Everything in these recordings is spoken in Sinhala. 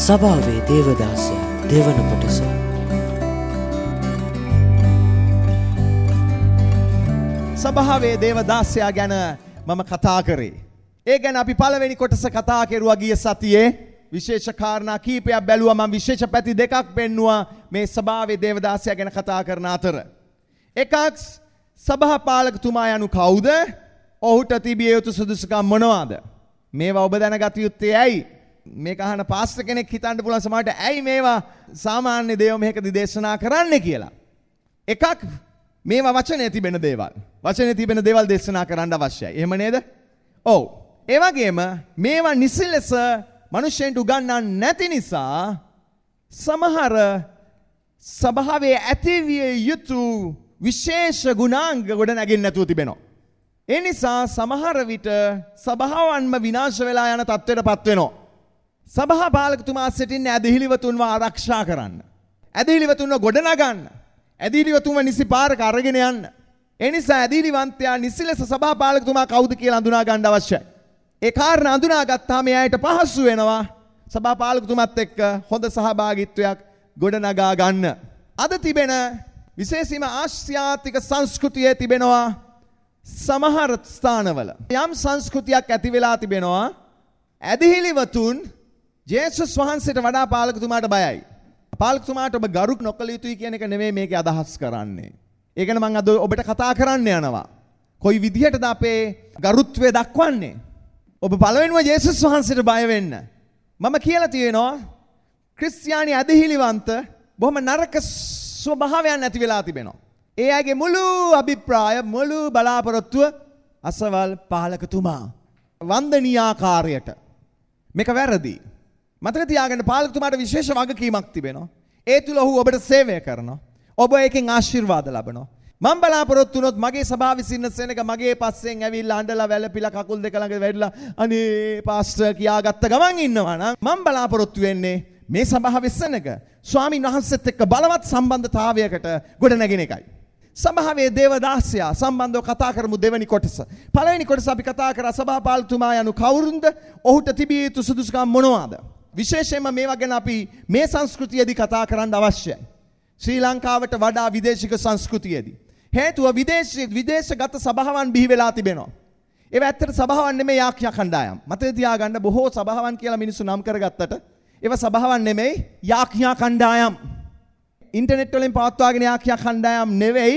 සභාවේ දේවදාසය දෙවන කොටස. සභාවේ දේවදාසයා ගැන මම කතා කරේ. ඒ ගැන අපි පළවෙනි කොටස කතා කෙරුවා ගිය සතියේ. විශේෂ කාරණා කීපයක් බැලුවා. මම විශේෂ පැති දෙකක් පෙන්නුවා මේ සභාවේ දේවදාසයා ගැන කතා කරන අතර. එකක් සභාපාලකතුමා යනු කවුද? ඔහුට තිබිය යුතු සුදුසුකම් මොනවාද? මේවා ඔබ දැනගත යුත්තේ ඇයි? මේක අහන පාස්ටර් කෙනෙක් හිතන්න පුළුවන් සමහරට ඇයි මේවා සාමාන්‍ය දේව මෙහෙකදී දේශනා කරන්න කියලා. එකක් මේවා වචනේ තිබෙන දේවල්. වචනේ තිබෙන දේවල් දේශනා කරන්න අවශ්‍යයි. එහෙම නේද? ඔව්. ඒ වගේම මේවා නිසි ලෙස මිනිස්සුන්ට උගන්වන්නේ නැති නිසා සමහර සභාවේ ඇතිවිය යුතු විශේෂ ගුණාංග ගොඩ නැගෙන්නේ නැතුව තිබෙනවා. ඒ නිසා සමහර විට සභාවන්ම විනාශ වෙලා යන තත්ත්වයටපත් වෙනවා. සභාපාලකතුමා සිටින්නේ ඇදහිලිවතුන්ව ආරක්ෂා කරන්න. ඇදහිලිවතුන්ව ගොඩනගන්න. ඇදහිලිවතුන්ව නිසි පාරක අරගෙන යන්න. ඒ නිසා ඇදහිලිවන්තයා නිසි ලෙස සභාපාලකතුමා කවුද කියලා අඳුනා ගන්න අවශ්‍යයි. ඒ කාරණා අඳුනාගත්තාම එයාට පහසු වෙනවා සභාපාලකතුමත් එක්ක හොඳ සහභාගීත්වයක් ගොඩනගා ගන්න. අද තිබෙන විශේෂයෙන්ම ආසියාතික සංස්කෘතියේ තිබෙනවා සමහර ස්ථානවල යම් සංස්කෘතියක් ඇති වෙලා තිබෙනවා. ඇදහිලිවතුන් ජේසුස් වහන්සේට වඩා පාලකතුමාට බයයි. පාලකතුමාට ඔබ ගරු නොකළ යුතුයි කියන එක නෙමෙයි මේකේ අදහස් කරන්නේ. ඒ ගැන මම අද ඔබට කතා කරන්න යනවා. කොයි විදිහටද අපේ ගරුත්වය දක්වන්නේ? ඔබ පළවෙනිම ජේසුස් වහන්සේට බය වෙන්න. මම කියලා තියෙනවා ක්‍රිස්තියානි ඇදහිලිවන්ත බොහොම නරක ස්වභාවයන් ඇති වෙලා තිබෙනවා. ඒ අයගේ මුළු අභිප්‍රාය මුළු බලාපොරොත්තුව අසවල් පාලකතුමා වන්දනීයාකාරයට. මේක වැරදි. මතක තියාගන්න පාලකතුමාට විශේෂ වගකීමක් තිබෙනවා. ඒ තුල ඔහු ඔබට සේවය කරනවා. ඔබ එකෙන් ආශිර්වාද ලබනවා. මම බලාපොරොත්තු වුණොත් මගේ සභාවේ සින්න සෙනඟ මගේ පස්සෙන් ඇවිල්ලා අඬලා වැළපිලා කකුල් දෙක ළඟ වැරිලා අනේ පාස්ටර් කියාගත්ත ගමන් ඉන්නවා නම් මම බලාපොරොත්තු වෙන්නේ මේ සභාවේ සෙනඟ ස්වාමීන් වහන්සේත් එක්ක බලවත් සම්බන්ධතාවයකට ගොඩ නැගෙන එකයි. සභාවේ දේවදාසයා සම්බන්ධව කතා කරමු දෙවෙනි කොටස. පළවෙනි කොටස අපි කතා කරා සභාපාලකතුමා යනු කවුරුන්ද? ඔහුට තිබිය යුතු සුදුසුකම් මොනවාද? විශේෂයෙන්ම මේවා ගැන අපි මේ සංස්කෘතියේදී කතා කරන්න අවශ්‍යයි. ශ්‍රී ලංකාවට වඩා විදේශික සංස්කෘතියේදී. හේතුව විදේශගත සභාවන් බිහි වෙලා තිබෙනවා. ඒවා ඇත්තට සභාවන් නෙමෙයි යාඥා කණ්ඩායම්. මතක තියාගන්න බොහෝ සභාවන් කියලා මිනිස්සු නම් කරගත්තට ඒවා සභාවන් නෙමෙයි යාඥා කණ්ඩායම්. ඉන්ටර්නෙට් වලින් පවත්වාගෙන යාඥා කණ්ඩායම් නෙවෙයි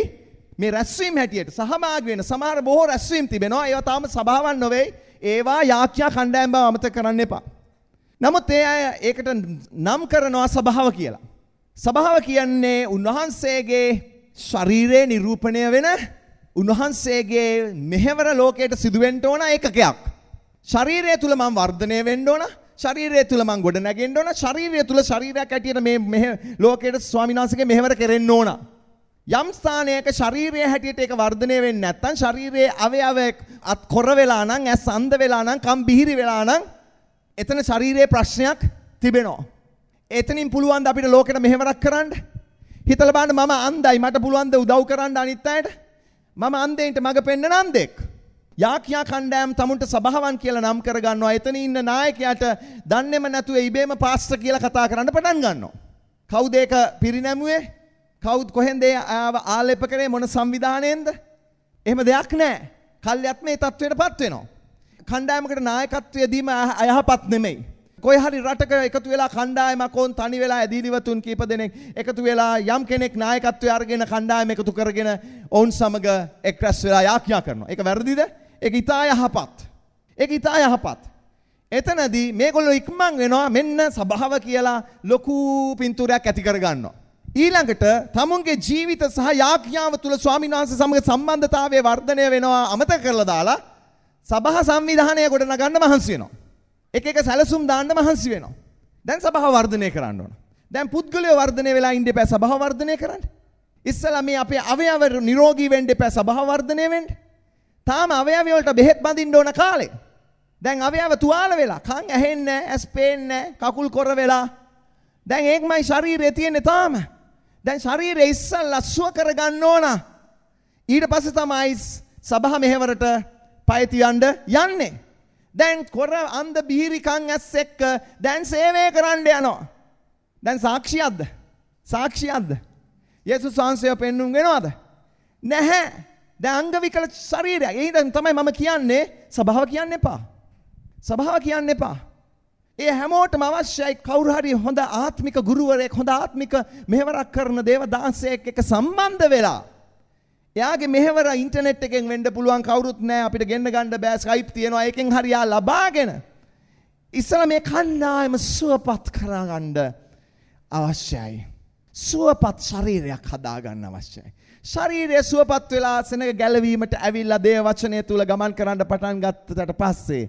මේ රැස්වීම හැටියට සහභාගී වෙන සමහර බොහෝ රැස්වීම් තිබෙනවා. ඒවා තාම සභාවන් නෙවෙයි. ඒවා යාඥා කණ්ඩායම් බව අමතක කරන්න එපා. නමුත් ඒ අය ඒකට නම් කරනවා සභාව කියලා. සභාව කියන්නේ උන්වහන්සේගේ ශරීරයේ නිරූපණය වෙන උන්වහන්සේගේ මෙහෙවර ලෝකයට සිදුවෙන්න ඕන ඒකකයක්. ශරීරය තුල මම වර්ධනය වෙන්න ඕන. ශරීරය තුල මං ගොඩ නැගෙන්න ඕන. ශරීරය තුල ශරීරයක් ඇටියට මේ ලෝකයට ස්වාමීන් වහන්සේගේ මෙහෙවර කෙරෙන්න ඕන. යම් ස්ථානයක ශරීරයේ හැටියට ඒක වර්ධනය වෙන්නේ නැත්නම් ශරීරයේ අවයව අත් කොර වෙලා නම් ඇස් අන්ධ වෙලා නම් කම් බිහිරි වෙලා නම් එතන ශරීරයේ ප්‍රශ්නයක් තිබෙනවා. එතනින් පුළුවන් ද අපිට ලෝකෙට මෙහෙවරක් කරන්න? හිතලා බලන්න මම අන්ධයි මට පුළුවන් ද උදව් කරන්න අනිත් අයට? මම අන්ධයින්ට මඟ පෙන්නන අන්ධෙක්. යාඥා කණ්ඩායම් තමුන්ට සභාවන් කියලා නම් කරගන්නවා. එතන ඉන්න නායකයාට දන්නේම නැතුව ඉබේම පාස්ටර් කියලා කතා කරන්න පටන් ගන්නවා. කවුද ඒක පිරිනැමුවේ? කවුද කොහෙන්ද ආලේප කරේ මොන සංවිධානයෙන්ද? එහෙම දෙයක් නැහැ. කල්යත් මේ තත්වයටපත් වෙනවා. කණ්ඩායමකට නායකත්වය දීම අයහපත් නෙමෙයි. කොයි හරි රටක එකතු වෙලා කණ්ඩායමක් ඕන් තනි වෙලා ඇදහිලිවතුන් කීප දෙනෙක් එකතු වෙලා යම් කෙනෙක් නායකත්වය අරගෙන කණ්ඩායම එකතු කරගෙන ඔවුන් සමග එක් රැස් වෙලා යාඥා කරනවා. ඒක වැරදිද? ඒක ඉතා යහපත්. ඒක ඉතා යහපත්. එතනදී මේගොල්ලෝ ඉක්මන් වෙනවා මෙන්න සභාව කියලා ලොකු පින්තූරයක් ඇති කර ගන්නවා. ඊළඟට තමුන්ගේ ජීවිත සහ යාඥාව තුල ස්වාමීන් වහන්සේ සමග සම්බන්ධතාවය වර්ධනය වෙනවා අමතක කරලා දාලා සභා සංවිධානය ගොඩනගන්න මහන්සි වෙනවා. එක එක සැලසුම් දාන්න මහන්සි වෙනවා. දැන් සභාව වර්ධනය කරන්න ඕන. දැන් පුද්ගලයෝ වර්ධනය වෙලා ඉන්න එපා සභාව වර්ධනය කරන්න. ඉස්සලා මේ අපේ අවයව නිරෝගී වෙන්න එපා සභාව වර්ධනය වෙන්න. තාම අවයව වලට බෙහෙත් බඳින්න ඕන කාලේ. දැන් අවයව තුවාල වෙලා කන් ඇහෙන්නේ නැහැ, ඇස් පේන්නේ නැහැ, කකුල් කොර වෙලා. දැන් ඒකමයි ශරීරයේ තියෙන්නේ තාම. දැන් ශරීරය ඉස්සල්ලා සුව කරගන්න ඕන. ඊට පස්සේ තමයි සභා මෙහෙවරට පය තියන්න යන්නේ. දැන් කොර අන්ධ බීරිකන් ඇස් එක්ක දැන් සේවය කරන්න යනවා. දැන් සාක්ෂියක්ද? සාක්ෂියක්ද? යේසුස් වහන්සේ පෙන්වුම් වෙනවද? නැහැ. දැන් අංග විකල ශරීරය. එහෙනම් තමයි මම කියන්නේ සභාව කියන්න එපා. සභාව කියන්න එපා. ඒ හැමෝටම අවශ්‍යයි කවුරු හරි හොඳ ආත්මික ගුරුවරයෙක්, හොඳ ආත්මික මෙහෙවරක් කරන දේවදාසයෙක් එක්ක සම්බන්ධ වෙලා. එයාගේ මෙහෙවර ඉන්ටර්නෙට් එකෙන් වෙන්න පුළුවන් කවුරුත් නැහැ. අපිට ගෙන්න ගන්න බෑ. ස්කයිප් තියෙනවා. ඒකෙන් හරි යා ලබාගෙන ඉස්සලා මේ කණ්ඩායම සුවපත් කරගන්න අවශ්‍යයි. සුවපත් ශරීරයක් හදාගන්න අවශ්‍යයි. ශරීරය සුවපත් වෙලා සෙනග ගැලවීමට ඇවිල්ලා දේව වචනය තුල ගමන් කරන්න පටන් ගත්තට පස්සේ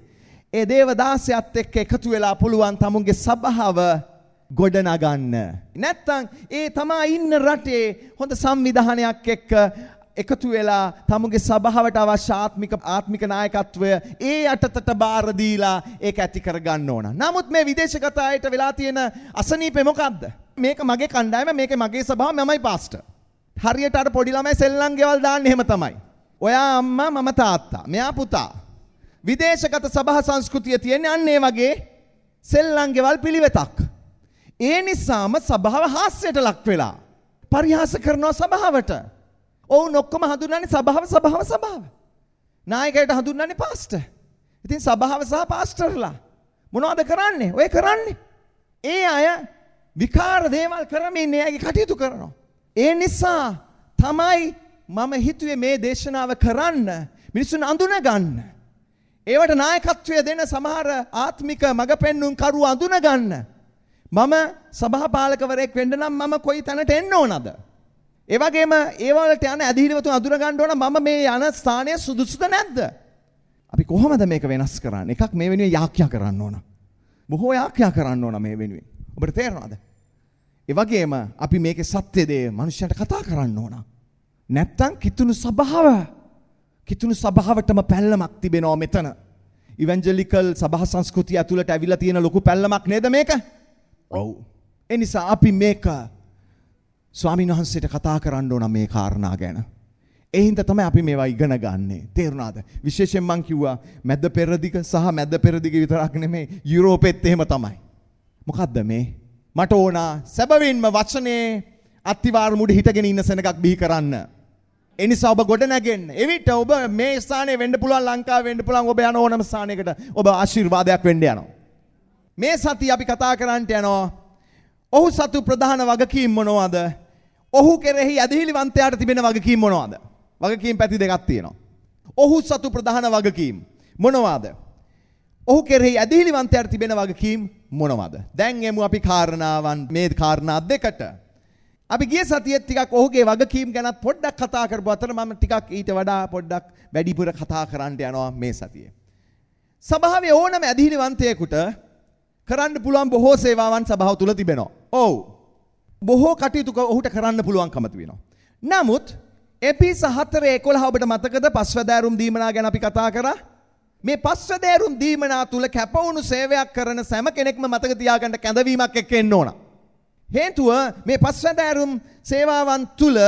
ඒ දේවදාසයත් එක්ක එකතු වෙලා පුළුවන් තමුන්ගේ සභාව ගොඩනගන්න. නැත්තම් ඒ තමා ඉන්න රටේ හොඳ සංවිධානයක් එක්ක එකතු වෙලා තමුන්ගේ සභාවට අවශ්‍ය ආත්මික නායකත්වය ඒ යටතට බාර දීලා ඒක ඇති කරගන්න ඕන. නමුත් මේ විදේශගත අයට වෙලා තියෙන අසනීපේ මොකද්ද? මේක මගේ කණ්ඩායම, මේක මගේ සභාව, මමයි පාස්ටර්. හරියට අර පොඩි ළමයි සෙල්ලම් ගෙවල් දාන්නේ එහෙම තමයි. ඔයා අම්මා, මම තාත්තා, මෙයා පුතා. විදේශගත සභා සංස්කෘතිය තියෙන්නේ අන්න ඒ වගේ සෙල්ලම් ගෙවල් පිළිවෙතක්. ඒ නිසාම සභාව හාස්‍යයට ලක් වෙලා පරිහාස කරනවා සභාවට. ඔවුන් ඔක්කොම හඳුන්වන්නේ සභාව. නායකයට හඳුන්වන්නේ පාස්ටර්. ඉතින් සභාව සහ පාස්ටර්ලා මොනවද කරන්නේ? ඔය කරන්නේ. ඒ අය විකාර දේවල් කරමින් එයාගේ කටයුතු කරනවා. ඒ නිසා තමයි මම හිතුවේ මේ දේශනාව කරන්න, මිනිසුන් අඳුන ගන්න. ඒවට නායකත්වය දෙන සමහර ආත්මික මඟ පෙන්වුම් කරු අඳුන ගන්න. මම සභාපාලකවරයෙක් වෙන්න නම් මම කොයි තැනට එන්න ඕනද? ඒ වගේම ඒ වලට යන ඇදහිලිවතුන් අඳුන ගන්න ඕන මම මේ යන ස්ථානය සුදුසුද නැද්ද? අපි කොහොමද මේක වෙනස් කරන්නේ? එකක් මේ වෙනුවෙන් යාඥා කරන්න ඕන. බොහෝ යාඥා කරන්න ඕන මේ වෙනුවෙන්. ඔබට තේරෙනවද? ඒ වගේම අපි මේකේ සත්‍ය දේ මිනිස්සුන්ට කතා කරන්න ඕන. නැත්තම් කිතුණු සභාවටම පැල්ලමක් තිබෙනවා මෙතන. ඉවැන්ජලිකල් සභා සංස්කෘතිය ඇතුළට ඇවිල්ලා තියෙන ලොකු පැල්ලමක් නේද මේක? ඔව්. ඒ නිසා අපි මේක ස්වාමීන් වහන්සේට කතා කරන්න ඕන මේ කාරණා ගැන. ඒ හින්දා තමයි අපි මේවා ඉගෙන ගන්නෙ. තේරුණාද? විශේෂයෙන් මම කිව්වා මැද පෙරදිග සහ මැද පෙරදිග විතරක් නෙමෙයි යුරෝපෙත් එහෙම තමයි. මොකද්ද මේ? මට ඕන සැබවින්ම වචනේ අත්තිවාර මුඩ හිටගෙන ඉන්න සෙනගක් බිහි කරන්න. ඒ නිසා ඔබ ගොඩ නැගෙන්න. එවිට ඔබ මේ ස්ථානයේ වෙන්න පුළුවන්, ලංකාවේ වෙන්න පුළුවන්, ඔබ යන ඕනම ස්ථානයකට ඔබ ආශිර්වාදයක් වෙන්න යනවා. මේ සතිය අපි කතා කරන්නට යනවා. ඔහු සතු ප්‍රධාන වගකීම් මොනවද? ඔහු කෙරෙහි ඇදහිලිවන්තයාට තිබෙන වගකීම් මොනවද? වගකීම් පැති දෙකක් තියෙනවා. ඔහු සතු ප්‍රධාන වගකීම් මොනවද? ඔහු කෙරෙහි ඇදහිලිවන්තයාට තිබෙන වගකීම් මොනවද? දැන් එමු අපි මේ කාරණා දෙකට. අපි ගිය සතියේ ටිකක් ඔහුගේ වගකීම් ගැනත් පොඩ්ඩක් කතා කරපු අතර මම ටිකක් ඊට වඩා පොඩ්ඩක් වැඩිපුර කතා කරන්න යනවා මේ සතියේ. සභාවේ ඕනම ඇදහිලිවන්තයෙකුට කරන්න පුළුවන් බොහෝ සේවාවන් සභාව තුල තිබෙනවා. ඔව්. බොහෝ කටයුතු ඔහුට කරන්න පුළුවන්කම තිබෙනවා. නමුත් එපිස 4:11 ඔබට මතකද පස්වැදෑරුම් දීමනා ගැන අපි කතා කරා? මේ පස්වැදෑරුම් දීමනා තුල කැපවුණු සේවයක් කරන සෑම කෙනෙක්ම මතක තියාගන්න කැඳවීමක් එක්ක එන්න ඕන. හේතුව මේ පස්වැදෑරුම් සේවාවන් තුල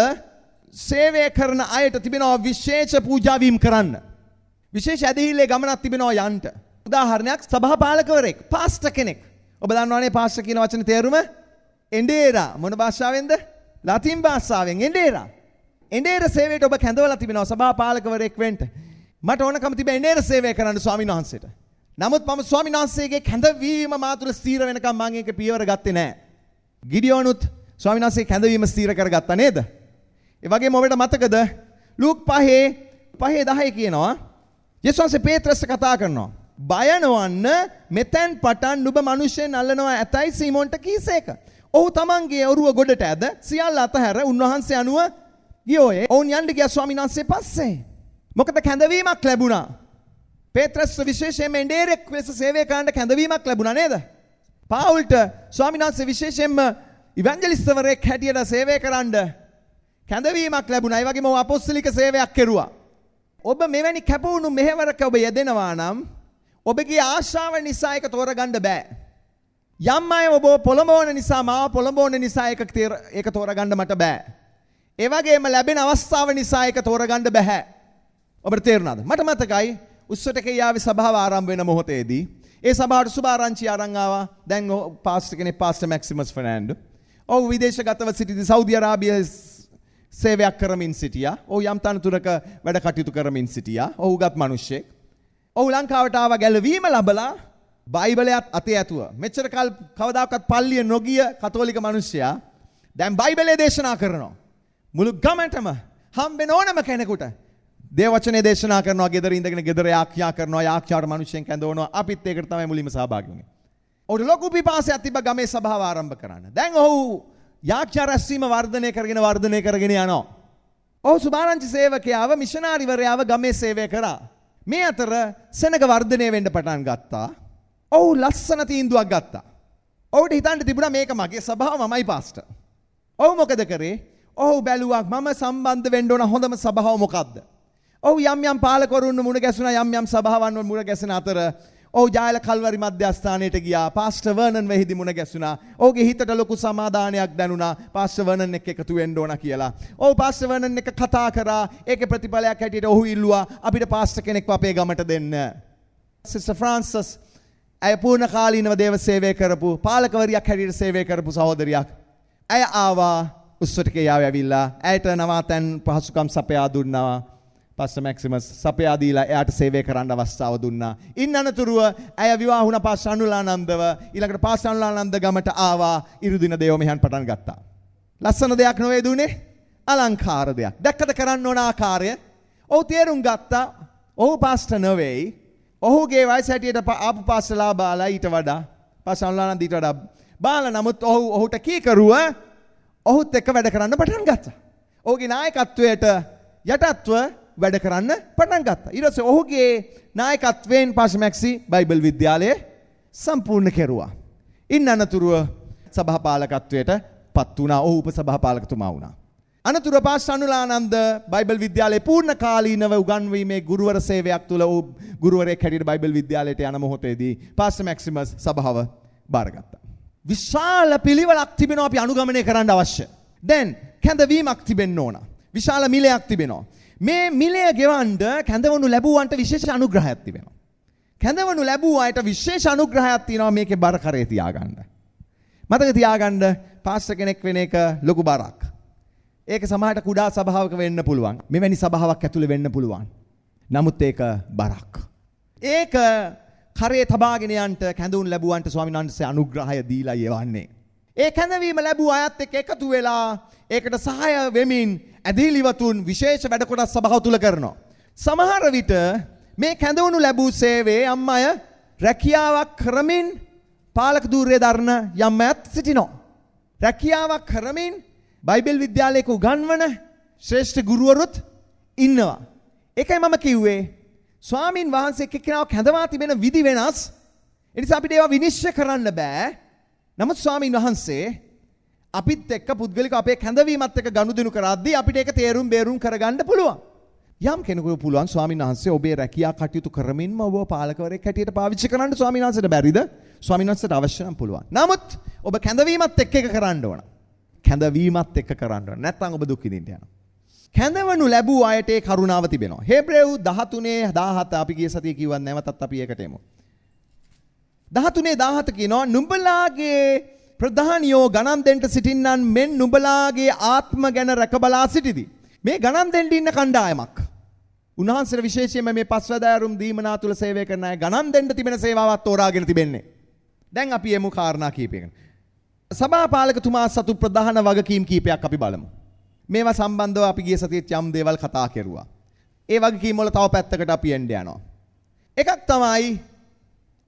සේවය කරන අයට තිබෙනවා විශේෂ පූජාවීම් කරන්න. විශේෂ ඇදහිල්ලේ ගමනක් තිබෙනවා යන්න. උදාහරණයක් සභාපාලකවරයෙක්, පාස්ටර් කෙනෙක්. ඔබ දන්නවනේ පාස්ටර් කියන වචනේ තේරුම? එන්ඩේරා. මොන භාෂාවෙන්ද? ලතින් භාෂාවෙන් එන්ඩේරා. එන්ඩේර සේවයට ඔබ කැඳවලා තිබෙනවා සභාපාලකවරයෙක් වෙන්න. මට ඕනකම තිබෙන එන්ඩේර සේවය කරන්න ස්වාමීන් වහන්සේට. නමුත් මම ස්වාමීන් වහන්සේගේ කැඳවීම මා තුළ ස්ථීර වෙනකම් මම ඒක පියවර ගත්තේ නැහැ. ගිඩියෝනුත් ස්වාමීන් වහන්සේ කැඳවීම ස්ථීර කරගත්තා නේද? ඒ වගේම ඔබට මතකද ලූක් 5:10 කියනවා යේසුස් වහන්සේ පේත්‍රස්ට කතා කරනවා. බය නොවන්න, මෙතෙන් පටන් නුඹ මිනිසෙන් අල්ලනවා ඇතයි සීමොන්ට කීසේක. ඔහු තමන්ගේ ඔරුව ගොඩට ඇද සියල්ල අතහැර උන්වහන්සේ අනුව ගියෝයේ. ඔවුන් යන්න ගියා ස්වාමීන් වහන්සේ පස්සේ. මොකද කැඳවීමක් ලැබුණා. පේත්‍රස් විශේෂයෙන්ම එන්ඩේරෙක් ලෙස සේවය කරන්න කැඳවීමක් ලැබුණා නේද? පාවුල්ට ස්වාමීන් වහන්සේ විශේෂයෙන්ම ඉවැන්ජලිස්ට්වරයෙක් හැටියට සේවය කරන්න කැඳවීමක් ලැබුණා. ඒ වගේම ඔහු අපොස්තලික සේවයක් කෙරුවා. ඔබ මෙවැනි කැපවුණු මෙහෙවරක ඔබ යෙදෙනවා නම් ඔබගේ ආශාව නිසා ඒක තෝරගන්න බෑ. යම් අය ඔබ පොළඹවන නිසා, මාව පොළඹවන නිසා ඒක තෝරගන්න මට බෑ. ඒ වගේම ලැබෙන අවස්ථාව නිසා ඒක තෝරගන්න බෑ. ඔබට තේරුණාද? මට මතකයි උස්සට කියාවේ සභාව ආරම්භ වෙන මොහොතේදී ඒ සභාවට සුභාරංචි අරන් ආවා. දැන් පාස්ටර් කෙනෙක් පාස්ටර් මැක්සිමස් ෆර්නෑන්ඩෝ. ඔව් විදේශගතව සිටින සෞදි අරාබියේ සේවයක් කරමින් සිටියා. ඔව් යම් තනතුරක වැඩ කටයුතු කරමින් සිටියා. ඔව් උගත් මිනිහෙක්. ඔව් ලංකාවට ආවා ගැලවීම ලැබලා බයිබලයත් අතේ ඇතුව. මෙච්චර කල් කවදාකවත් පල්ලිය නොගිය කතෝලික මිනිසයා දැන් බයිබලය දේශනා කරනවා. මුළු ගමටම හම්බෙන ඕනම කෙනෙකුට දේව වචනේ දේශනා කරනවා. ගෙදර ඉඳගෙන ගෙදර යාක්‍යා කරනවා. යාක්‍යාවට මිනිස්සෙන් කැඳවනවා. අපිත් ඒකට තමයි මුලින්ම සහභාගී වුනේ. ඔහුට ලොකු පිපාසයක් තිබ්බ ගමේ සභාව ආරම්භ කරන්න. දැන් ඔහු යාක්‍යා රැස්වීම වර්ධනය කරගෙන යනවා. ඔහු සුභාරංචි සේවකයාව මිෂනාරිවරයාව ගමේ සේවය කරා. මේ අතර සෙනග වර්ධනය වෙන්න පටන් ගත්තා. ඔහු ලස්සන තීන්දුවක් ගත්තා. ඔහුට හිතන්න තිබුණා මේක මගේ සභාව මමයි පාස්ටර්. ඔහු මොකද කරේ? ඔහු බැලුවා මම සම්බන්ධ වෙන්න ඕන හොඳම සභාව මොකක්ද? ඔහු යම් පාලකවරුන් මුණ ගැසුණා. යම් සභාවන් වල මුණ ගැසෙන අතර ඔහු ජායල කල්වරි මධ්‍යස්ථානයට ගියා. පාස්ටර් වර්නන් වෙහිදී මුණ ගැසුණා. ඔහුගේ හිතට ලොකු සමාදානයක් දැනුණා. පාස්ටර් වර්නන් එක්ක එකතු වෙන්න ඕන කියලා. ඔහු පාස්ටර් වර්නන් එක්ක කතා කරා. ඒකේ ප්‍රතිඵලයක් හැටියට ඔහු ඉල්ලුවා අපිට පාස්ටර් කෙනෙක්ව අපේ ගමට දෙන්න. සිස්ටර් ෆ්‍රාන්සිස් ඇය පූර්ණ කාලීනව දේව සේවය කරපු පාලකවරියක් හැටියට සේවය කරපු සහෝදරියක්. ඇය ආවා උස්සට කියාවේ ඇවිල්ලා ඇයට නවාතැන් පහසුකම් සපයා දුන්නා. පාස්ටර් මැක්සිමස් සපයා දීලා එයාට සේවය කරන්න අවස්ථාව දුන්නා. ඉන් අනතුරුව ඇය විවාහ වුණ පාස්ටර් අනුලානන්දව ඊළඟට පාස්ටර් අනුලානන්ද ගමට ආවා. ඉරුදින දේව මෙහෙයන් පටන් ගත්තා. ලස්සන දෙයක් නොවේ දුනේ අලංකාර දෙයක්. දැක්කද කරන්න ඕන ආකාරය? ඔහු තේරුම් ගත්තා. ඔහු පාස්ටර් නෙවෙයි. ඔහුගේ වයස හැටියට ආපු පාස්ටර්ලා බාලා ඊට වඩා පාස්ටර් අනුලානන්ද ඊට වඩා බාලා නමුත් ඔහුට කීකරුව ඔහුත් එක්ක වැඩ කරන්න පටන් ගත්තා. ඔහුගේ නායකත්වයට යටත්ව වැඩ කරන්න පටන් ගත්තා. ඊට පස්සේ ඔහුගේ නායකත්වයෙන් පාස්ටර් මැක්සි බයිබල් විද්‍යාලය සම්පූර්ණ කෙරුවා. ඉන් අනතුරුව සභාපාලකත්වයට පත් වුණා. ඔහු උපසභාපාලකතුමා වුණා. අනතුරුව පාස්ටර් අනුලානන්ද බයිබල් විද්‍යාලයේ පූර්ණ කාලීනව උගන්වීමේ ගුරුවර සේවයක් තුළ ඔහු ගුරුවරයෙක් හැටියට බයිබල් විද්‍යාලයට යන මොහොතේදී පාස්ටර් මැක්සිමස් සභාව බාරගත්තා. විශාල පිළිවෙලක් තිබෙනවා අපි අනුගමනය කරන්න අවශ්‍ය. දැන් කැඳවීමක් තිබෙන්න ඕන. විශාල මිලයක් තිබෙනවා. මේ මිලය ගෙවන්න කැඳවනු ලැබුවන්ට විශේෂ අනුග්‍රහයක් තිබෙනවා. කැඳවනු ලැබුව අයට විශේෂ අනුග්‍රහයක් තියෙනවා මේකේ බර කරේ තියාගන්න. මතක තියාගන්න පාස්ටර් කෙනෙක් වෙන එක ලොකු බරක්. ඒක සමහරට කුඩා සභාවක වෙන්න පුළුවන්. මෙවැනි සභාවක් ඇතුළේ වෙන්න පුළුවන්. නමුත් ඒක බරක්. ඒක කරේ තබාගෙන යන්න කැඳවුම් ලැබුවන්ට ස්වාමීන් වහන්සේ අනුග්‍රහය දීලා යවන්නේ. ඒ කැඳවීම ලැබුව අයත් එක්ක එකතු වෙලා ඒකට සහාය වෙමින් ඇදහිලිවතුන් විශේෂ වැඩ කොටස් සභාව තුල කරනවා. සමහර විට මේ කැඳවුණු ලැබූ සේවයේ යම් අය රැකියාවක් කරමින් පාලක ධූරය දරන යම් අයත් සිටිනවා. රැකියාවක් කරමින් බයිබල් විද්‍යාලයක උගන්වන ශ්‍රේෂ්ඨ ගුරුවරුත් ඉන්නවා. ඒකයි මම කිව්වේ ස්වාමින් වහන්සේ එක්කෙනාව කැඳවා තිබෙන විදි වෙනස්. ඒ නිසා අපිට ඒවා විනිශ්චය කරන්න බෑ. නමුත් ස්වාමින් වහන්සේ අපිත් එක්ක පුද්ගලික අපේ කැඳවීමත් එක්ක ගනුදෙනු කරද්දී අපිට ඒක තේරුම් බේරුම් කරගන්න පුළුවන්. යම් කෙනෙකුට පුළුවන් ස්වාමින් වහන්සේ ඔබේ රැකියා කටයුතු කරමින්ම ඔබ පාලකවරයෙක් හැටියට පාවිච්චි කරන්න ස්වාමින් වහන්සේට බැරිද? ස්වාමින් වහන්සේට අවශ්‍ය නම් පුළුවන්. නමුත් ඔබ කැඳවීමත් එක්ක එක කරන්න ඕන. කැඳවීමත් එක්ක කරන්න ඕන. නැත්නම් ඔබ දුක් විඳින්න යනවා. කැඳවනු ලැබූ අයට ඒ කරුණාව තිබෙනවා. හේබ්‍රේවු 13:17 අපි ගිය සතියේ කිව්වත් නැවතත් අපි ඒකට එමු. 13:17 කියනවා නුඹලාගේ ප්‍රධානියෝ ගණන් දෙන්න සිටින්නන් මෙන් නුඹලාගේ ආත්ම ගැන රැකබලා සිටිති. මේ ගණන් දෙන්න ඉන්න කණ්ඩායමක්. උන්වහන්සේට විශේෂයෙන්ම මේ පස්වැදෑරුම් දීමනා තුල සේවය කරන අය ගණන් දෙන්න තිබෙන සේවාවක් තෝරාගෙන තිබෙන්නේ. දැන් අපි එමු කාරණා කීපයකට. සභාපාලකතුමා සතු ප්‍රධාන වගකීම් කීපයක් අපි බලමු. මේවා සම්බන්ධව අපි ගිය සතියේත් යම් දේවල් කතා කරුවා. ඒ වගකීම් වල තව පැත්තකට අපි එන්න යනවා. එකක් තමයි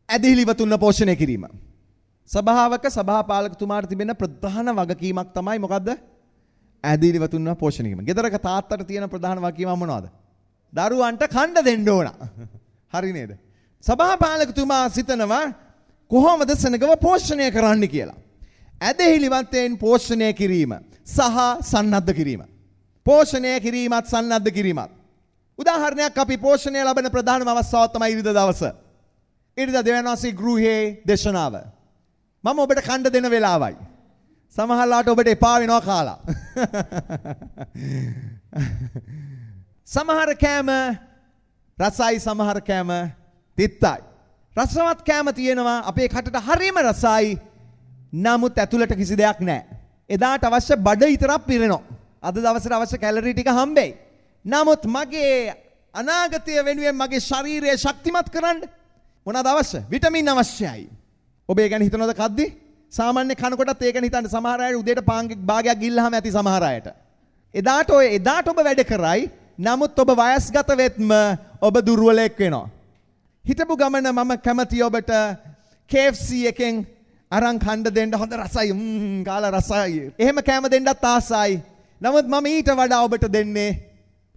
ඇදහිලිවතුන්ව පෝෂණය කිරීම. සභාවක සභාපාලකතුමාට තිබෙන ප්‍රධාන වගකීමක් තමයි මොකද්ද? ඇදහිලිවතුන්ව පෝෂණය කිරීම. ගෙදරක තාත්තට තියෙන ප්‍රධාන වගකීම මොනවද? දරුවන්ට කන්න දෙන්න ඕන. හරි නේද? සභාපාලකතුමා සිතනවා කොහොමද සෙනගව පෝෂණය කරන්න කියලා. ඇදහිලිවන්තයන් පෝෂණය කිරීම සහ සන්නද්ධ කිරීම. පෝෂණය කිරීමත් සන්නද්ධ කිරීමත්. උදාහරණයක් අපි පෝෂණය ලබන ප්‍රධානම අවස්ථාව තමයි ඉරිදා දවස. ඉරිදා දෙවනවාසේ ගෘහයේ දේශනාව. මම ඔබට කන්න දෙන වෙලාවයි. සමහරලාට ඔබට එපා වෙනවා කාලා. සමහර කෑම රසයි සමහර කෑම තිත්තයි. රසවත් කෑම තියෙනවා අපේ කටට හරිම රසයි. නමුත් ඇතුළට කිසි දෙයක් නැහැ. එදාට අවශ්‍ය බඩ විතරක් පිරෙනවා. අද දවසට අවශ්‍ය කැලරි ටික හම්බෙයි. නමුත් මගේ අනාගතය වෙනුවෙන් මගේ ශරීරය ශක්තිමත් කරන්න මොනවද අවශ්‍ය? විටමින් අවශ්‍යයි. ඔබ ඒ ගැන හිතනවද කද්දි? සාමාන්‍ය කනකොටත් ඒක ගැන හිතන්න. සමහර අය උදේට පාන්ගේ භාගයක් ගිල්ලහම ඇති සමහර අයට. එදාට ඔබ වැඩ කරයි. නමුත් ඔබ වයස්ගත වෙත්ම ඔබ දුර්වලෙක් වෙනවා. හිතපු ගමන මම කැමති ඔබට KFC එකෙන් අරන් කණ්ඩ දෙන්න හොඳ රසයි කාලා රසයි. එහෙම කෑම දෙන්නත් ආසයි. නමුත් මම ඊට වඩා ඔබට දෙන්නේ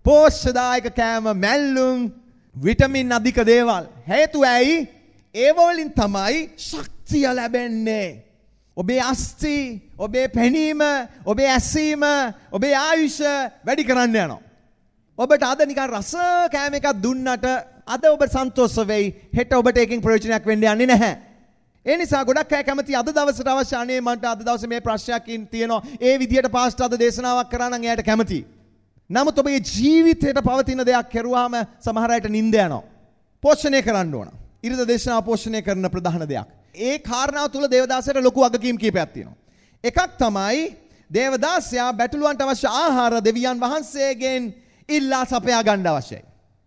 පෝෂ්‍යදායක කෑම, මැල්ලුම්, විටමින් අධික දේවල්. හේතුව ඇයි? ඒව වලින් තමයි ශක්තිය ලැබෙන්නේ. ඔබේ අස්ථි, ඔබේ පැනීම, ඔබේ ඇසීම, ඔබේ ආයුෂ වැඩි කරන්න යනවා. ඔබට අද නිකන් රස කෑම එකක් දුන්නට අද ඔබ සන්තෝෂ වෙයි. හෙට ඔබට ඒකෙන් ප්‍රයෝජනයක් වෙන්න යන්නේ නැහැ. ඒ නිසා ගොඩක් අය කැමති අද දවසට අවශ්‍ය අනේ මට අද දවසේ මේ ප්‍රශ්නයක් තියෙනවා. ඒ විදියට පාස්ටර් අද දේශනාවක් කරා නම් එයාට කැමති. නමුත් ඔබේ ජීවිතයට පවතින දෙයක් කරුවාම සමහර අයට නිින්ද යනවා. පෝෂණය කරන්න ඕන. ඉරිද දේශනාව පෝෂණය කරන ප්‍රධාන දෙයක්. ඒ කාරණාව තුල දේවදාසයට ලොකු වගකීම් කීපයක් තියෙනවා. එකක් තමයි දේවදාසයා බැටළුවන්ට අවශ්‍ය ආහාර දෙවියන් වහන්සේගෙන් ඉල්ලා සපයා ගන්න අවශ්‍යයි.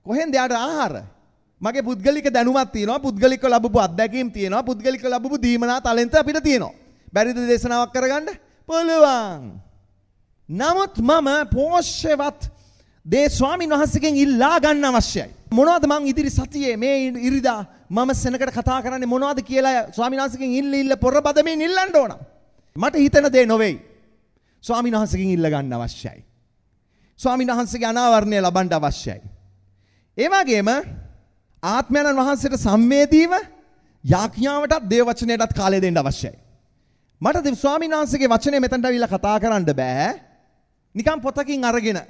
කොහෙන්ද යාට ආහාර? මගේ පුද්ගලික දැනුමක් තියෙනවා, පුද්ගලික ලැබපු අත්දැකීම් තියෙනවා, පුද්ගලික ලැබපු දීමනා ටැලන්ට් අපිට තියෙනවා. බැරිද දේශනාවක් කරගන්න? පුළුවන්. නමුත් මම පෝෂ්‍යවත් දේ ස්වාමීන් වහන්සේගෙන් ඉල්ලා ගන්න අවශ්‍යයි. මොනවද මං ඉදිරි සතියේ මේ ඉරිදා මම සෙනකට කතා කරන්නේ මොනවද කියලා ස්වාමීන් වහන්සේගෙන් ඉල්ල පොරබදමින් ඉල්ලන්න ඕන. මට හිතෙන දේ නොවේයි. ස්වාමීන් වහන්සේගෙන් ඉල්ල ගන්න අවශ්‍යයි. ස්වාමීන් වහන්සේගේ අනාවරණය ලබන්න අවශ්‍යයි. ඒ වගේම ආත්මයන් වහන්සේට සම්මේදීව යාඥාවටත් දේව වචනයටත් කාලය දෙන්න අවශ්‍යයි. මට ස්වාමීන් වහන්සේගේ වචනේ මෙතනට අවිලා කතා කරන්න බෑ. නිකන් පොතකින් අරගෙන.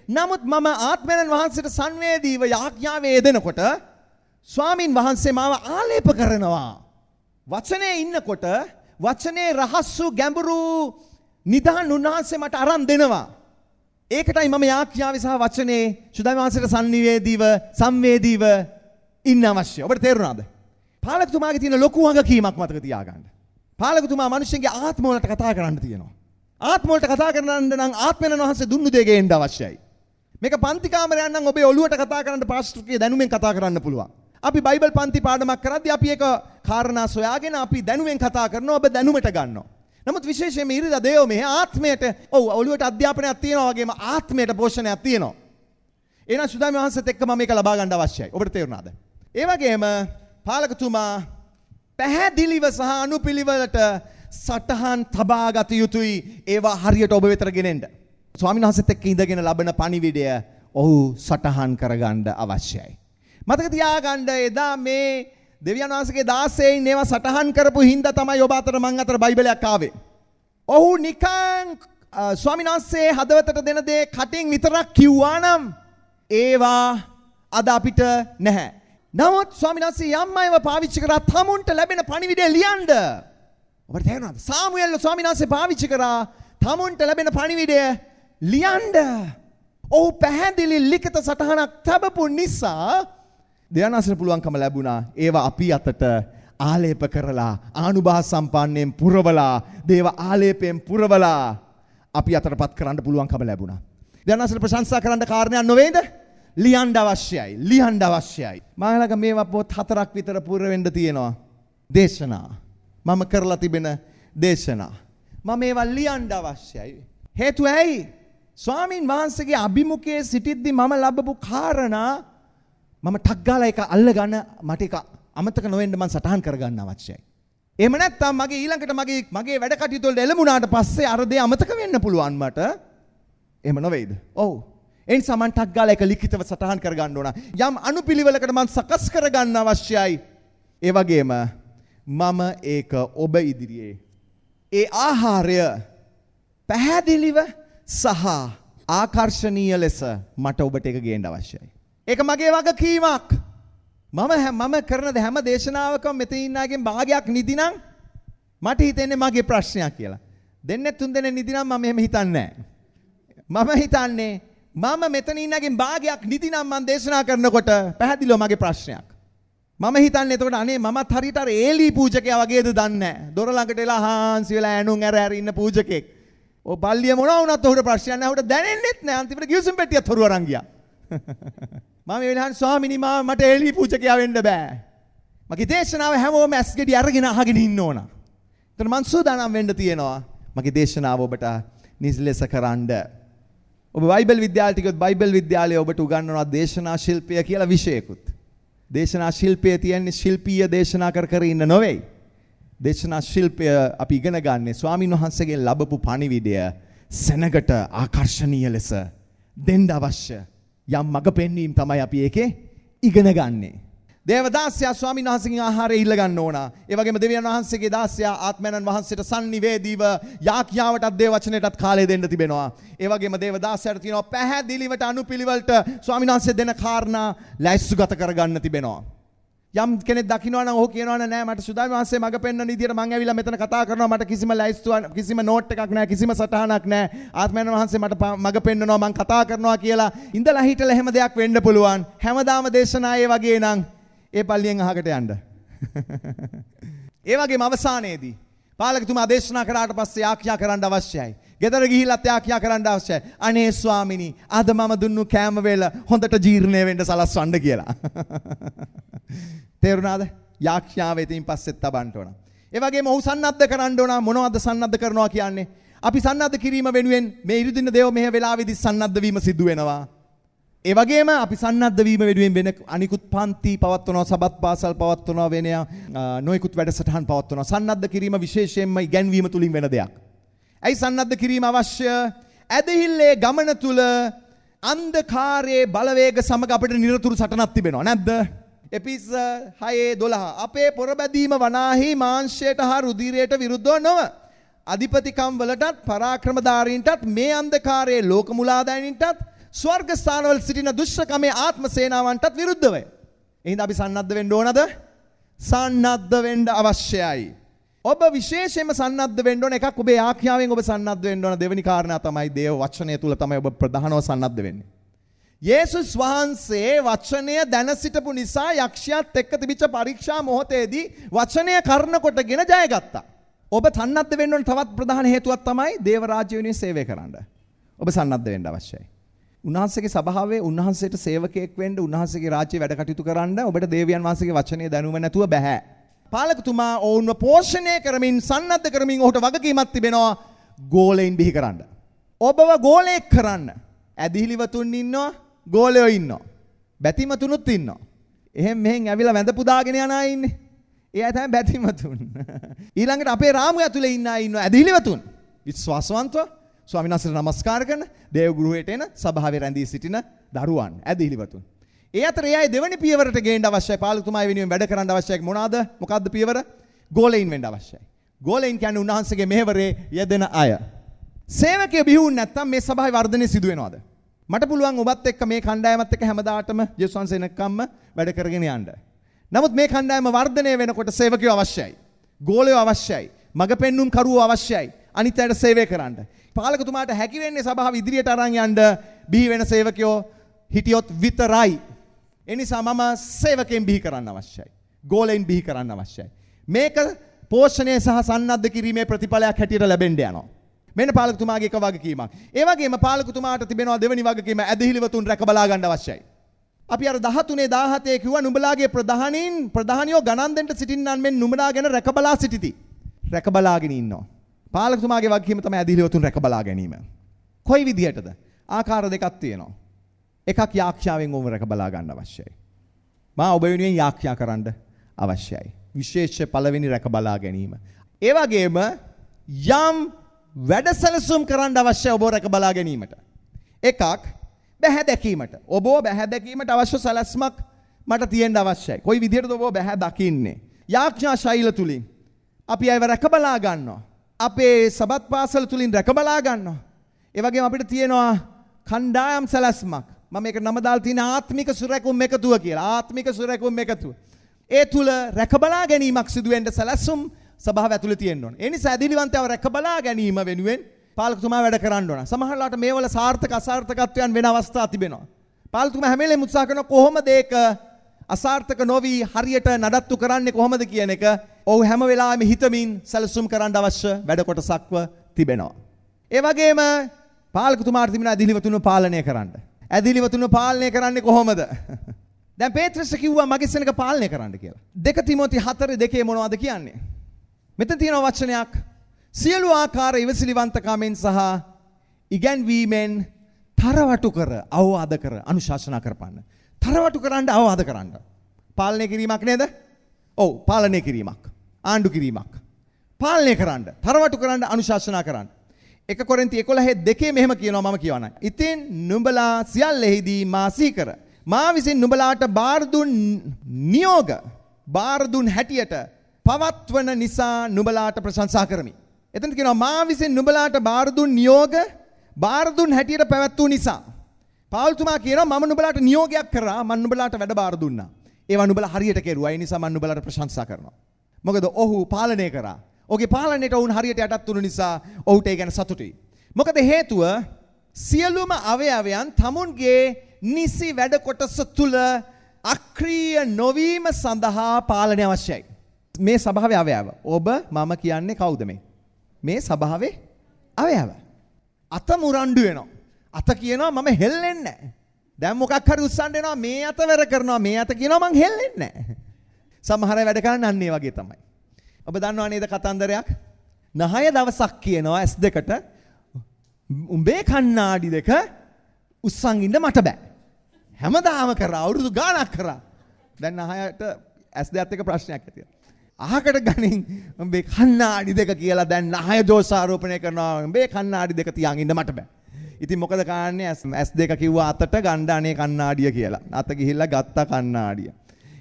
නමුත් මම ආත්මයන් වහන්සේට සංවේදීව යාඥාවේ යෙදෙනකොට ස්වාමීන් වහන්සේ මාව ආලේප කරනවා. වචනේ ඉන්නකොට වචනේ රහස්සු ගැඹුරු නිදාන් උන්වහන්සේ මට අරන් දෙනවා. ඒකටයි මම යාඥාවේ සහ වචනේ සුදා වහන්සේට සංවේදීව ඉන්න අවශ්‍ය. ඔබට තේරුණාද? පාලකතුමාගේ තියෙන ලොකු වගකීමක් මතක තියාගන්න. පාලකතුමා මිනිස්සුන්ගේ ආත්ම වලට කතා කරන්න තියෙනවා. ආත්ම වලට කතා කරන්න නම් ආත්මයන් වහන්සේ දුන්නු දේ ගේන්න අවශ්‍යයි. මේක පන්ති කාමරයක් නම් ඔබේ ඔළුවට කතා කරන්න පාස්ටර්ගේ දැනුමෙන් කතා කරන්න පුළුවන්. අපි බයිබල් පන්ති පාඩමක් කරද්දී අපි ඒක කාරණා සොයාගෙන අපි දැනුමෙන් කතා කරනවා, ඔබ දැනුමට ගන්නවා. නමුත් විශේෂයෙන්ම ඉරිදා දේව මේ ආත්මයට ඔළුවට අධ්‍යාපනයක් තියෙනවා වගේම ආත්මයට පෝෂණයක් තියෙනවා. එහෙනම් සුදාමි වහන්සේත් එක්ක මම මේක ලබා ගන්න අවශ්‍යයි. ඔබට තේරුණාද? ඒ වගේම පාලකතුමා පැහැදිලිව සහ අනුපිළිවෙලට සටහන් තබා ගත යුතුයි. ඒවා හරියට ඔබ වෙතට ගෙනෙන්න. ස්වාමීන් වහන්සේත් එක්ක ඉඳගෙන ලබන පණිවිඩය ඔහු සටහන් කරගන්න අවශ්‍යයි. මතක තියාගන්න එදා මේ දෙවියන් වහන්සේගේ දාසයන් ඒවා සටහන් කරපු හින්දා තමයි ඔබ අතර මං අතර බයිබලයක් ආවේ. ඔහු නිකන් ස්වාමීන් වහන්සේ හදවතට දෙන දේ කටින් විතරක් කිව්වා නම් ඒවා අද අපිට නැහැ. නමුත් ස්වාමීන් වහන්සේ යම් අයව පාවිච්චි කරා තමුන්ට ලැබෙන පණිවිඩය ලියන්න. ඔබට තේරෙනවද? සාමුවෙල් ස්වාමීන් වහන්සේ පාවිච්චි කරා තමුන්ට ලැබෙන පණිවිඩය ලියන්න. ඔහු පැහැදිලි ලිඛිත සටහනක් තබපු නිසා දෙයනාසට පුළුවන්කම ලැබුණා ඒවා අපි අතට ආලේප කරලා ආනුභාව සම්පන්නයෙන් පුරවලා දේව ආලේපයෙන් පුරවලා අපි අතටපත් කරන්න පුළුවන්කම ලැබුණා. දෙයනාසට ප්‍රශංසා කරන්න කාරණයක් නොවේද? ලියන්න අවශ්‍යයි. ලියන්න අවශ්‍යයි. මම ළඟ මේවා පොත් 4ක් විතර පුර වෙන්න තියෙනවා. දේශනා. මම කරලා තිබෙන දේශනා. මම මේවා ලියන්න අවශ්‍යයි. හේතුව ඇයි? ස්වාමීන් වහන්සේගේ අභිමුඛයේ සිටිද්දී මම ලැබපු කාරණා මම ටක් ගාලා ඒක අල්ලගන්න මට ඒක අමතක නොවෙන්න මම සටහන් කරගන්න අවශ්‍යයි. එහෙම නැත්නම් මගේ ඊළඟට මගේ වැඩ කටයුතු වලට එළඹුණාට පස්සේ අර දේ අමතක වෙන්න පුළුවන් මට. එහෙම නොවේද? ඔව්. ඒ නිසා මම ටක් ගාලා ඒක ලිඛිතව සටහන් කරගන්න ඕන. යම් අනුපිළිවෙලකට මම සකස් කරගන්න අවශ්‍යයි. ඒ වගේම මම ඒක ඔබ ඉදිරියේ ඒ ආහාරය පැහැදිලිව සහ ආකර්ශනීය ලෙස මට ඔබට ඒක ගේන්න අවශ්‍යයි. ඒක මගේ වගකීමක්. මම කරන හැම දේශනාවකම මෙතන ඉන්න අයගෙන් භාගයක් නිදි නම් මට හිතෙන්නේ මගේ ප්‍රශ්නයක් කියලා. දෙන්නේ තුන් දෙනේ නිදි නම් මම එහෙම හිතන්නේ නැහැ. මම හිතන්නේ මම මෙතන ඉන්නගෙන් භාගයක් නිදිනම් මම දේශනා කරනකොට පැහැදිලිව මගේ ප්‍රශ්නයක්. මම හිතන්නේ එතකොට අනේ මමත් හරියට අර ඒලි පූජකයා වගේද දන්නේ නැහැ. දොර ළඟට එලා හාන්සි වෙලා ඇනුන් ඇර ඉන්න පූජකෙක්. ඔය බල්ලිය මොනවා වුණත් ඔහුට ප්‍රශ්නයක් නැහැ. ඔහුට දැනෙන්නෙත් නැහැ. අන්තිමට ගිවිසුම් පෙට්ටියත් හොරු අරන් ගියා. මම ඒ වෙලාවට ස්වාමිනී මට ඒලි පූජකයා වෙන්න බෑ. මගේ දේශනාව හැමෝම ඇස් ගෙඩි අරගෙන අහගෙන ඉන්න ඕන. එතන මං සූදානම් වෙන්න තියෙනවා. මගේ දේශනාව ඔබට නිස්ලෙස කරන්න. ඔබ බයිබල් විද්‍යාලයට ගියොත් බයිබල් විද්‍යාලයේ ඔබට උගන්වනවා දේශනා ශිල්පය කියලා විෂයකුත්. දේශනා ශිල්පයේ තියෙන්නේ ශිල්පීය දේශනා කර ඉන්න නොවේ. දේශනා ශිල්පය අපි ඉගෙන ගන්නේ ස්වාමින් වහන්සේගෙන් ලැබපු පණිවිඩය සෙනගට ආකර්ෂණීය ලෙස දෙන්න අවශ්‍ය යම් මඟ පෙන්වීම තමයි අපි ඒකේ ඉගෙන ගන්නේ. දේවදාසයා ස්වාමීන් වහන්සේගෙන් ආහාරය ඉල්ල ගන්න ඕන. ඒ වගේම දෙවියන් වහන්සේගේ දාසයා ආත්මයන්න් වහන්සේට සම්නිවේදීව යාඥාවටත් දේව වචනයටත් කාලය දෙන්න තිබෙනවා. ඒ වගේම දේවදාසයාට තියෙනවා පැහැදිලිවට අනුපිළිවෙලට ස්වාමීන් වහන්සේ දෙන කාරණා ලැයිස්තුගත කරගන්න තිබෙනවා. යම් කෙනෙක් දකින්නවා නම් ඔහු කියනවා නෑ මට ස්වාමීන් වහන්සේ මඟ පෙන්වන විදියට මං ඇවිල්ලා මෙතන කතා කරනවා මට කිසිම ලැයිස්තුවක් කිසිම නෝට් එකක් නෑ කිසිම සටහනක් නෑ ආත්මයන් වහන්සේ මට මඟ පෙන්වනවා මං කතා කරනවා කියලා ඉඳලා හිටලා හැම දෙයක් වෙන්න පුළුවන්. හැමදාම දේශනාවේ වගේ නම් ඒ පල්ලියෙන් අහකට යන්න. ඒ වගේම අවසානයේදී පාලකතුමා දේශනා කරාට පස්සේ ආඥා කරන්න අවශ්‍යයි. ගෙදර ගිහිල්ලත් ආඥා කරන්න අවශ්‍යයි. අනේ ස්වාමිනී අද මම දුන්නු කෑම වේල හොඳට ජීර්ණය වෙන්න සලස්වන්න කියලා. තේරුණාද? යාඥාවේ තින් පස්සෙත් තබන්න ඕන. ඒ වගේම ඔහු සන්නද්ධ කරන්න ඕන. මොනවද සන්නද්ධ කරනවා කියන්නේ? අපි සන්නද්ධ කිරීම වෙනුවෙන් මේ ඉරිදින දේව මෙහෙ වෙලාවේදී සන්නද්ධ වීම සිදු වෙනවා. ඒ වගේම අපි සන්නද්ධ වීම වෙනුවෙන් වෙන අනිකුත් පන්ති පවත්වනවා සබත් පාසල් පවත්වනවා වෙන නොයෙකුත් වැඩසටහන් පවත්වනවා. සන්නද්ධ කිරීම විශේෂයෙන්ම ඉගැන්වීම තුලින් වෙන දෙයක්. ඇයි සන්නද්ධ කිරීම අවශ්‍ය? ඇදහිල්ලේ ගමන තුල අන්ධකාරයේ බලවේග සමග අපිට නිරතුරු සටනක් තිබෙනවා නැද්ද? එපිස 6:12 අපේ පොරබැදීම වනාහි මාංශයට හා රුධිරයට විරුද්ධව නොව අධිපතිකම් වලටත් පරාක්‍රමධාරීන්ටත් මේ අන්ධකාරයේ ලෝක මුලාදෑනින්ටත් ස්වර්ග ස්ථානවල සිටින දුෂ්කමේ ආත්ම සේනාවන්ටත් විරුද්ධවය. එහෙනම් අපි සන්නද්ධ වෙන්න ඕනද? සන්නද්ධ වෙන්න අවශ්‍යයි. ඔබ විශේෂයෙන්ම සන්නද්ධ වෙන්න ඕන එකක් ඔබේ ආඥාවෙන් ඔබ සන්නද්ධ වෙන්න ඕන දෙවෙනි කාරණා තමයි දේව වචනය තුල තමයි ඔබ ප්‍රධානව සන්නද්ධ වෙන්නේ. යේසුස් වහන්සේ වචනය දැන සිටපු නිසා යක්ෂයාත් එක්ක තිබිච්ච පරීක්ෂා මොහොතේදී වචනය කරන කොටගෙන ජයගත්තා. ඔබ සන්නද්ධ වෙන්න ඕන තවත් ප්‍රධාන හේතුවක් තමයි දේව රාජ්‍ය වෙනුවෙන් සේවය කරන්න. ඔබ සන්නද්ධ වෙන්න අවශ්‍යයි. උන්වහන්සේගේ සභාවේ උන්වහන්සේට සේවකයෙක් වෙන්න උන්වහන්සේගේ රාජ්‍ය වැඩ කටයුතු කරන්න ඔබට දේවයන් වහන්සේගේ වචනේ දැනුම නැතුව බෑ. පාලකතුමා ඔවුන්ව පෝෂණය කරමින් සන්නද්ධ කරමින් ඔහුට වගකීමක් තිබෙනවා ගෝලෙයින් බිහි කරන්න. ඔබව ගෝලයක් කරන්න. ඇදිහිලිවතුන් ඉන්නවා ගෝලයෝ ඉන්නවා. බැතිමතුනුත් ඉන්නවා. එහෙන් මෙහෙන් ඇවිල්ලා වැඳ පුදාගෙන යන අය ඉන්නේ. ඒ අය තමයි බැතිමතුන්. ඊළඟට අපේ රාමුව ඇතුලේ ඉන්න අය ඉන්නවා ඇදිහිලිවතුන්. විශ්වාසවන්තව ස්වාමීන් වහන්සේට නමස්කාර කරන දේව ගෘහයට එන සභාවේ රැඳී සිටින දරුවන් ඇදිහිලිවතුන්. ඒ අතර ඒ අය දෙවනි පියවරට ගේන්න අවශ්‍යයි. පාලකතුමා වෙනුවෙන් වැඩ කරන්න අවශ්‍යයි. මොකද්ද පියවර? ගෝලෙයින් වෙන්න අවශ්‍යයි. ගෝලෙයින් කියන්නේ උන්වහන්සේගේ මෙහෙවරේ යෙදෙන අය. සේවකයෝ බිහුවුන් නැත්තම් මේ සභාවේ වර්ධනය සිදු වෙනවද? මට පුළුවන් ඔබත් එක්ක මේ කණ්ඩායමත් එක්ක හැමදාටම ජේසුස් වහන්සේ එනකම්ම වැඩ කරගෙන යන්න. නමුත් මේ කණ්ඩායම වර්ධනය වෙනකොට සේවකයෝ අවශ්‍යයි. ගෝලයෝ අවශ්‍යයි. මඟ පෙන්වුම් කරුවෝ අවශ්‍යයි. අනිත් අයට සේවය කරන්න. පාලකතුමාට හැකි වෙන්නේ සභාව ඉදිරියට අරන් යන්න බිහි වෙන සේවකයෝ හිටියොත් විතරයි. ඒ නිසා මම සේවකයන් බිහි කරන්න අවශ්‍යයි. ගෝලෙන් බිහි කරන්න අවශ්‍යයි. මේක පෝෂණය සහ සන්නද්ධ කිරීමේ ප්‍රතිඵලයක් හැටියට ලැබෙන්න යනවා. මෙන්න පාලකතුමාගේ එක වගකීමක්. ඒ වගේම පාලකතුමාට තිබෙනවා දෙවෙනි වගකීම ඇදහිලිවතුන් රැක බලා ගන්න අවශ්‍යයි. අපි අර 13 17 කිව්වා නුඹලාගේ ප්‍රධානියෝ ගණන් දෙන්න සිටින්නන් මෙන් නුඹලා ගැන රැක බලා සිටිති. රැක බලාගෙන ඉන්නවා. පාලකතුමාගේ වගකීම තමයි ඇදහිලිවතුන් රැක බලා ගැනීම. කොයි විදිහටද? ආකාර දෙකක් තියෙනවා. එකක් යාඥාවෙන් ඔවුන් රැක බලා ගන්න අවශ්‍යයි. මා ඔබ වෙනුවෙන් යාඥා කරන්න අවශ්‍යයි. විශේෂ පළවෙනි රැක බලා ගැනීම. ඒ වගේම යම් වැඩසැලසුම් කරන්න අවශ්‍යයි ඔබ රැක බලා ගැනීමට. එකක් බැහැ දැකීමට. ඔබව බැහැ දැකීමට අවශ්‍ය සැලැස්මක් මට තියෙන්න අවශ්‍යයි. කොයි විදිහටද ඔබව බැහැ දකින්නේ? යාඥා ශෛල තුලින් අපි අයව රැක බලා ගන්නවා. අපේ සබත් පාසල තුලින් රැක බලා ගන්නවා. ඒ වගේම අපිට තියෙනවා කණ්ඩායම් සැලැස්මක්. මම මේක නම දාලා තියෙන ආත්මික සුරැකුම් එකතුව කියලා. ආත්මික සුරැකුම් එකතුව. ඒ තුල රැක බලා ගැනීමක් සිදු වෙන්න සැලැස්ුම් සභාව ඇතුලේ තියෙන්න ඕනේ. ඒ නිසා ඇදිලිවන්තයව රැක බලා ගැනීම වෙනුවෙන් පාලකතුමා වැඩ කරන්න ඕන. සමහරවිට මේවල සාර්ථක අසාර්ථකත්වයන් වෙන අවස්ථා තිබෙනවා. පාලකතුමා හැම වෙලේම උත්සාහ කරන කොහොමද ඒක අසාර්ථක නොවි හරියට නඩත්තු කරන්නේ කොහොමද කියන එක ඔහු හැම වෙලාවෙම හිතමින් සැලසුම් කරන්න අවශ්‍ය වැඩ කොටසක්ව තිබෙනවා. ඒ වගේම පාලකතුමාට තිබෙන ඇදිලිවතුන්ව පාලනය කරන්න. ඇදිලිවතුන්ව පාලනය කරන්නේ කොහොමද? දැන් පේත්‍රස් කිව්වා මගේ සෙනඟ පාලනය කරන්න කියලා. 2 තිමෝති 4:2 මොනවද කියන්නේ? මෙතන තියෙන වචනයක් සියලු ආකාර ඉවසිලිවන්තකමෙන් සහ ඉගැන්වීමෙන් තරවටු කර අවවාද කර අනුශාසනා කරපන්න. තරවටු කරන්න අවවාද කරන්න. පාලනය කිරීමක් නේද? ඔව් පාලනය කිරීමක්. ආණ්ඩු කිරීමක්. පාලනය කරන්න. තරවටු කරන්න අනුශාසනා කරන්න. 1 කොරින්ති 11:2 මෙහෙම කියනවා මම කියවනම්. ඉතින් නුඹලා සියල්ලෙහිදී මා සිහි කර මා විසින් නුඹලාට බාර දුන් නියෝග බාර දුන් හැටියට පවත්වන නිසා නුඹලාට ප්‍රශංසා කරමි. එතන කියනවා මා විසින් නුඹලාට බාර දුන් නියෝග බාර දුන් හැටියට පැවැත්වූ නිසා. පාවුල්තුමා කියනවා මම නුඹලාට නියෝගයක් කරා මම නුඹලාට වැඩ බාර දුන්නා. ඒවා නුඹලා හරියට කෙරුවා. ඒ නිසා මම නුඹලාට ප්‍රශංසා කරනවා. මොකද ඔහු පාලනය කරා. ඔහුගේ පාලනයට වුන් හරියට යටත් වුණු නිසා ඔහුට ඒ ගැන සතුටුයි. මොකද හේතුව සියලුම අවයවයන් tamunගේ නිසි වැඩ කොටස තුල අක්‍රීය නොවීම සඳහා පාලනය අවශ්‍යයි. මේ සභාවේ අවයව. ඔබ මම කියන්නේ කවුද මේ? මේ සභාවේ අවයව. අත මුරණ්ඩු වෙනවා. අත කියනවා මම හෙල්ලෙන්නේ නැහැ. දැන් මොකක් හරි උස්සන්න එනවා මේ අත වැර කරනවා මේ අත කියනවා මං හෙල්ලෙන්නේ නැහැ. සමහර අය වැඩ කරන්නේ අන්න ඒ වගේ තමයි. ඔබ දන්නවා නේද කතන්දරයක්? නහය දවසක් කියනවා S2ට උඹේ කණ්ණාඩි දෙක උස්සන් ඉන්න මට බෑ. හැමදාම කරා අවුරුදු ගාණක් කරා. දැන් නහයට S2ත් එක ප්‍රශ්නයක් ඇතිවෙනවා. අහකට ගනින් උඹේ කණ්ණාඩි දෙක කියලා දැන් නහය දෝෂාරෝපණය කරනවා උඹේ කණ්ණාඩි දෙක තියන් ඉන්න මට බෑ. ඉතින් මොකද කාන්නේ S2 කිව්වා අතට ගණ්ඩ අනේ කණ්ණාඩිය කියලා. අත ගිහිල්ලා ගත්ත කණ්ණාඩිය.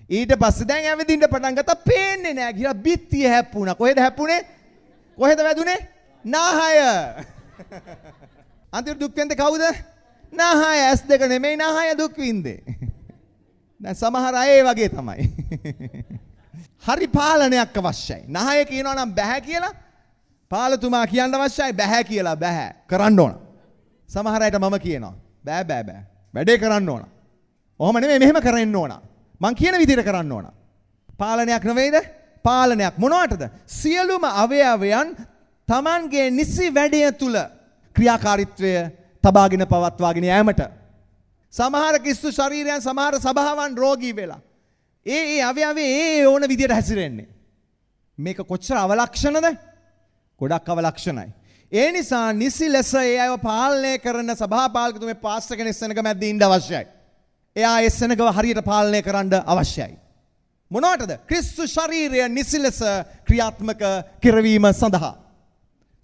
ඊට පස්සේ දැන් ඇවිදින්න පටන් ගත්තා පේන්නේ නැහැ කියලා බිත්තිය හැප්පුණා. කොහෙද හැප්පුණේ? කොහෙද වැදුනේ? නහය. අන්තිමට දුක් වෙන්නේ කවුද? නහය. S2 නෙමෙයි නහය දුක් විඳේ. දැන් සමහර අය ඒ වගේ තමයි. හරි පාලනයක් අවශ්‍යයි. නහය කියනවා නම් බෑ කියලා පාලතුමා කියන්න අවශ්‍යයි බෑ කියලා බෑ. කරන්න ඕන. සමහර අයට මම කියනවා බෑ බෑ බෑ. වැඩේ කරන්න ඕන. ඔහොම නෙමෙයි මෙහෙම කරන්න ඕන. මං කියන විදිහට කරන්න ඕන. පාලනයක් නෙවෙයිද? පාලනයක් මොනවටද? සියලුම අවයවයන් Tamanගේ නිසි වැඩය තුල ක්‍රියාකාරීත්වය තබාගෙන පවත්වාගෙන යෑමට. සමහර කිස්සු ශරීරයන් සමහර සභාවන් රෝගී වෙලා. ඒ අවයවයේ ඕන විදිහට හැසිරෙන්නේ. මේක කොච්චර අවලක්ෂණද? ගොඩක් අවලක්ෂණයි. ඒ නිසා නිසි ලෙස ඒ අයව පාලනය කරන සභාපාලකතුමේ පාස්ටර් කෙනෙක් සෙනඟ මැද්දේ ඉන්න අවශ්‍යයි. එයා ඒ සෙනඟව හරියට පාලනය කරන්න අවශ්‍යයි. මොනවටද? ක්‍රිස්තු ශරීරය නිසි ලෙස ක්‍රියාත්මක කරවීම සඳහා.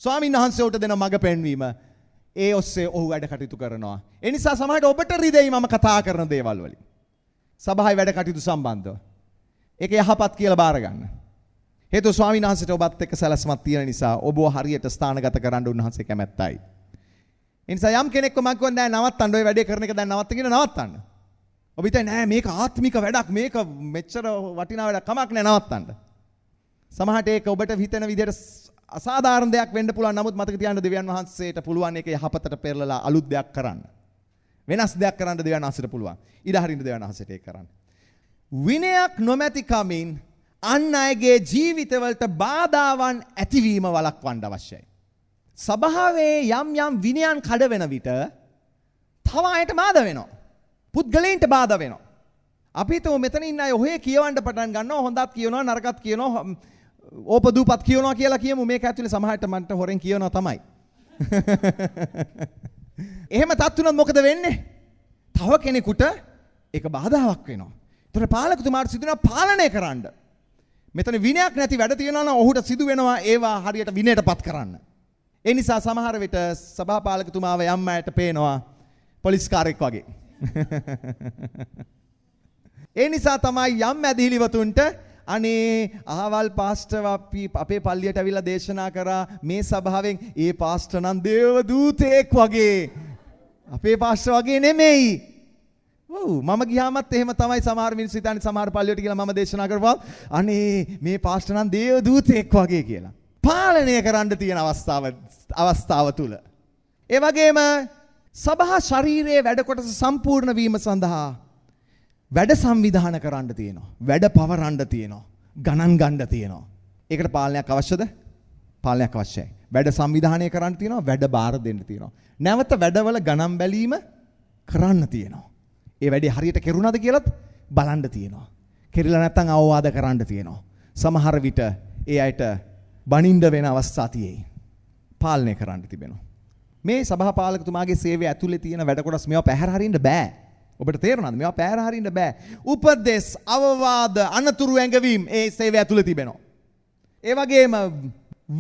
ස්වාමීන් වහන්සේ උට දෙන මඟ පෙන්වීම ඒ ඔස්සේ ඔහු වැඩ කටයුතු කරනවා. ඒ නිසා සමහරට ඔබට රිදෙයි මම කතා කරන දේවල් වලින්. සභාවේ වැඩ කටයුතු සම්බන්ධව. ඒක යහපත් කියලා බාර ගන්න. හේතුව ස්වාමීන් වහන්සේට ඔබත් එක්ක සැලැස්මක් තියෙන නිසා ඔබව හරියට ස්ථානගත කරන්න උන්වහන්සේ කැමැත්තයි. ඒ නිසා යම් කෙනෙක්ව මම කියනවා දැන් නවත්තන්න ඔය වැඩේ කරන එක දැන් නවත්ත කියන නවත්තන්න. ඔබ හිතන්නේ නෑ මේක ආත්මික වැඩක් මේක මෙච්චර වටිනා වැඩක් කමක් නෑ නවත්තන්න. සමහරට ඒක ඔබට හිතෙන විදිහට අසාධාරණ දෙයක් වෙන්න පුළුවන්. නමුත් මතක තියාගන්න දෙවියන් වහන්සේට පුළුවන් ඒක යහපතට පෙරලලා අලුත් දෙයක් කරන්න. වෙනස් දෙයක් කරන්න දෙවියන් වහන්සේට පුළුවන්. ඉඩ හරින්න දෙවියන් වහන්සේට ඒක කරන්න. විනයක් නොමැති කමින් අන් අයගේ ජීවිතවලට බාධාවන් ඇතිවීම වළක්වන්න අවශ්‍යයි. සභාවේ යම් යම් විනයන් කඩ වෙන විට තව අයට බාධා වෙනවා. පුද්ගලයන්ට බාධා වෙනවා. අපි හිතමු මෙතන ඉන්න අය ඔහේ කියවන්න පටන් ගන්නවා හොඳත් කියනවා නරකත් කියනවා ඕපදූපත් කියනවා කියලා කියමු මේක ඇතුලේ සමහරට මන්ට හොරෙන් කියනවා තමයි. එහෙම තත්තුනොත් මොකද වෙන්නේ? තව කෙනෙකුට ඒක බාධාවක් වෙනවා. ඒතර පාලකතුමාට සිදු වෙනවා පාලනය කරන්න. මෙතන විනයක් නැති වැඩ තියෙනවා නම් ඔහුට සිදු වෙනවා ඒවා හරියට විනයටපත් කරන්න. ඒ නිසා සමහර විට සභාපාලකතුමාව යම් අයට පේනවා පොලිස්කාරයෙක් වගේ. ඒ නිසා තමයි යම් ඇදහිලිවතුන්ට අනේ අහවල් පාස්ටර් අපේ පල්ලියට අවිලා දේශනා කරා මේ සභාවෙන් ඒ පාස්ටර් නම් දේව දූතෙක් වගේ. අපේ පාස්ටර් වගේ නෙමෙයි. ඔව් මම ගියාමත් එහෙම තමයි සමහර මිනිස්සු හිතන්නේ සමහර පල්ලියට කියලා මම දේශනා කරපුවා අනේ මේ පාස්ටර් නම් දේව දූතෙක් වගේ කියලා. පාලනය කරන්න තියෙන අවස්ථාව තුල. ඒ වගේම සභා ශරීරයේ වැඩ කොටස සම්පූර්ණ වීම සඳහා වැඩ සංවිධානය කරන්න තියෙනවා. වැඩ පවරන්න තියෙනවා. ගණන් ගන්න තියෙනවා. ඒකට පාලනයක් අවශ්‍යද? පාලනයක් අවශ්‍යයි. වැඩ සංවිධානය කරන්න තියෙනවා. වැඩ බාර දෙන්න තියෙනවා. නැවත වැඩවල ගණන් බැලීම කරන්න තියෙනවා. ඒ වැඩේ හරියට කෙරුණාද කියලාත් බලන්න තියෙනවා. කෙරිලා නැත්නම් අවවාද කරන්න තියෙනවා. සමහර විට ඒ අයට බනින්න වෙන අවස්ථා තියෙයි. පාලනය කරන්න තිබෙනවා. මේ සභාපාලකතුමාගේ සේවය ඇතුලේ තියෙන වැඩ කොටස් මේවා පැහැර හරින්න බෑ. ඔබට තේරුණාද? මේවා පැහැර හරින්න බෑ. උපදේශ, අවවාද, අනතුරු ඇඟවීම් ඒ සේවය ඇතුලේ තිබෙනවා. ඒ වගේම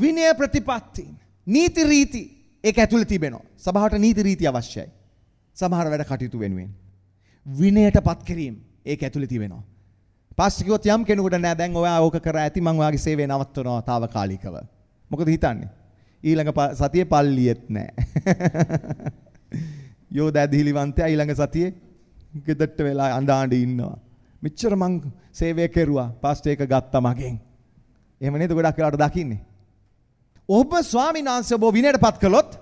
විනය ප්‍රතිපත්ති, නීති රීති ඒක ඇතුලේ තිබෙනවා. සභාවට නීති රීති අවශ්‍යයි. සමහර වැඩ කටයුතු වෙනුවෙන් විනයටපත් කිරීම ඒක ඇතුලේ තිබෙනවා. පාස්ටර් කිව්වොත් යම් කෙනෙකුට නෑ දැන් ඔයා ඕක කරා ඇති මම ඔයාගේ සේවය නවත්වනවා తాවකාලිකව. මොකද හිතන්නේ? ඊළඟ සතියේ පල්ලියෙත් නෑ. යෝ දැදිලිවන්තයා ඊළඟ සතියේ ගෙදරට වෙලා අඬ ඉන්නවා. මෙච්චර මං සේවය කෙරුවා පාස්ටර් එක ගත්තා මගෙන්. එහෙම නේද ගොඩක් වෙලාවට දකින්නේ. ඔබ ස්වාමීන් වහන්සේ ඔබ විනයටපත් කළොත්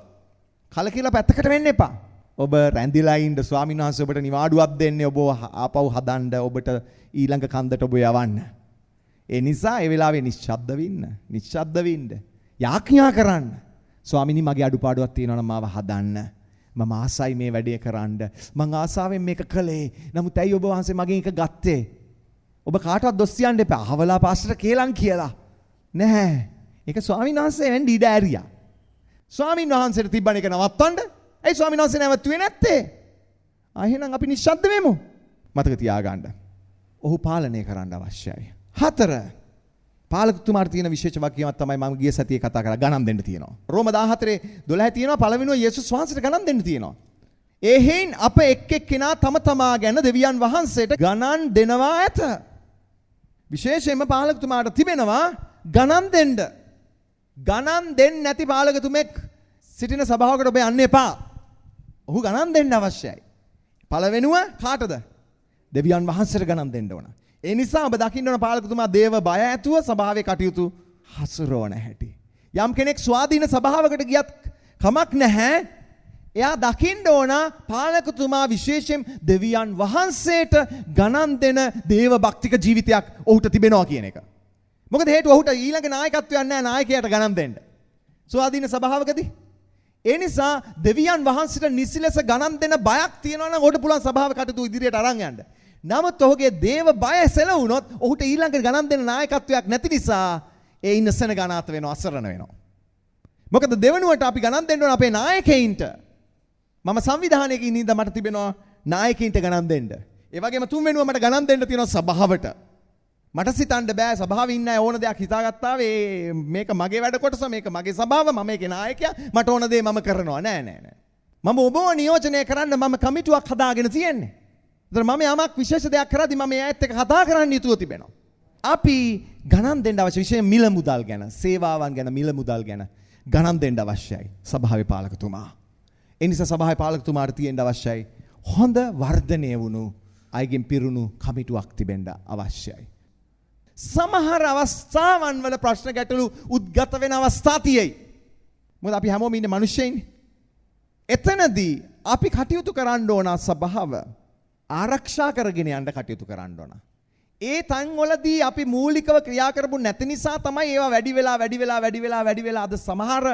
කලකිරලා පැත්තකට වෙන්න එපා. ඔබ රැඳිලා ඉන්න ස්වාමීන් වහන්සේ ඔබට නිවාඩුවක් දෙන්නේ ඔබ ආපහු හදන්න ඔබට ඊළඟ කන්දට ඔබ යවන්න. ඒ නිසා ඒ වෙලාවේ නිශ්ශබ්ද වෙන්න. නිශ්ශබ්ද වෙන්න. යාඥා කරන්න. ස්වාමිනී මගේ අඩුපාඩුවක් තියෙනවා නම් මාව හදන්න. මම ආසයි මේ වැඩේ කරන්න. මං ආසාවෙන් මේක කළේ. නමුත් ඇයි ඔබ වහන්සේ මගෙන් එක ගත්තේ? ඔබ කාටවත් දොස් කියන්න එපා. අහවලා පාස්ටර් කේලම් කියලා. නැහැ. ඒක ස්වාමීන් වහන්සේ වෙන් ඩීඩ ඇරියා. ස්වාමීන් වහන්සේට තිබ්බන එක නවත්තන්න. ඇයි ස්වාමීන් වහන්සේ නැවතුනේ නැත්තේ? එහෙනම් අපි නිශ්ශබ්ද වෙමු. මතක තියාගන්න. ඔහු පාලනය කරන්න අවශ්‍යයි. 4 පාලකතුමාට තියෙන විශේෂ වාක්‍යයක් තමයි මම ගිය සතියේ කතා කරා ගණන් දෙන්න තියෙනවා. රෝම 14:12 තියෙනවා පළවෙනිව යේසුස් වහන්සේට ගණන් දෙන්න තියෙනවා. එහෙන් අප එක් එක්කෙනා තම තමා ගැන දෙවියන් වහන්සේට ගණන් දෙනවා ඇත. විශේෂයෙන්ම පාලකතුමාට තිබෙනවා ගණන් දෙන්න. ගණන් දෙන්නේ නැති පාලකතුමෙක් සිටින සභාවකට ඔබ යන්න එපා. ඔහු ගණන් දෙන්න අවශ්‍යයි. පළවෙනුව කාටද? දෙවියන් වහන්සේට ගණන් දෙන්න ඕන. ඒ නිසා ඔබ දකින්න ඕන පාලකතුමා දේව බය ඇතුව සභාවේ කටයුතු හසුරවන හැටි. යම් කෙනෙක් ස්වාධීන සභාවකට ගියත් කමක් නැහැ. එයා දකින්න ඕන පාලකතුමා විශේෂයෙන් දෙවියන් වහන්සේට ගණන් දෙන දේව භක්තික ජීවිතයක් ඔහුට තිබෙනවා කියන එක. මොකද හේතුව ඔහුට ඊළඟ නායකත්වයක් නැහැ නායකයාට ගණන් දෙන්න. ස්වාධීන සභාවකදී ඒ නිසා දෙවියන් වහන්සේට නිසි ලෙස ගණන් දෙන බයක් තියෙනවා නම් ඔහුට පුළුවන් සභාව කටයුතු ඉදිරියට අරන් යන්න. නමුත් ඔහුගේ දේව බය සැලවුණොත් ඔහුට ඊළඟ ගණන් දෙන නායකත්වයක් නැති නිසා ඒ ඉන්න සෙනග අනාථ වෙනවා අසරණ වෙනවා. මොකද දෙවනුවට අපි ගණන් දෙන්න ඕන අපේ නායකයින්ට. මම සංවිධානයක ඉන්න ඉඳන් මට තිබෙනවා නායකයින්ට ගණන් දෙන්න. ඒ වගේම තුන්වෙනුව මට ගණන් දෙන්න තියෙනවා සභාවට. මට සිතන්න බෑ සභාවේ ඉන්න අය ඕන දෙයක් හිතාගත්තා මේක මගේ වැඩ කොටස මේක මගේ සභාව මම ඒකේ නායකයා මට ඕන දේ මම කරනවා නෑ නෑ නෑ. මම ඔබව නියෝජනය කරන්න මම කමිටුවක් හදාගෙන තියෙන්නේ. ඒතර මම යමක් විශේෂ දෙයක් කරද්දි මම එයාත් එක්ක කතා කරන්න යුතුව තිබෙනවා. අපි ගණන් දෙන්න අවශ්‍ය විශේෂයෙන් මිල මුදල් ගැන, සේවාවන් ගැන, මිල මුදල් ගැන ගණන් දෙන්න අවශ්‍යයි සභාවේ පාලකතුමා. ඒ නිසා සභාවේ පාලකතුමාට තියෙන්න අවශ්‍යයි හොඳ වර්ධනය වුණු අයගෙන් පිරුණු කමිටුවක් තිබෙන්න අවශ්‍යයි. සමහර අවස්ථාවන් වල ප්‍රශ්න ගැටලු උද්ගත වෙන අවස්ථා තියෙයි. මොකද අපි හැමෝම ඉන්නේ මිනිස්සෙයිනේ. එතනදී අපි කටයුතු කරන්න ඕන සභාව ආරක්ෂා කරගෙන යන්න කටයුතු කරන්න ඕන. ඒ තන්වලදී අපි මූලිකව ක්‍රියා කරපු නැති නිසා තමයි ඒවා වැඩි වෙලා අද සමහර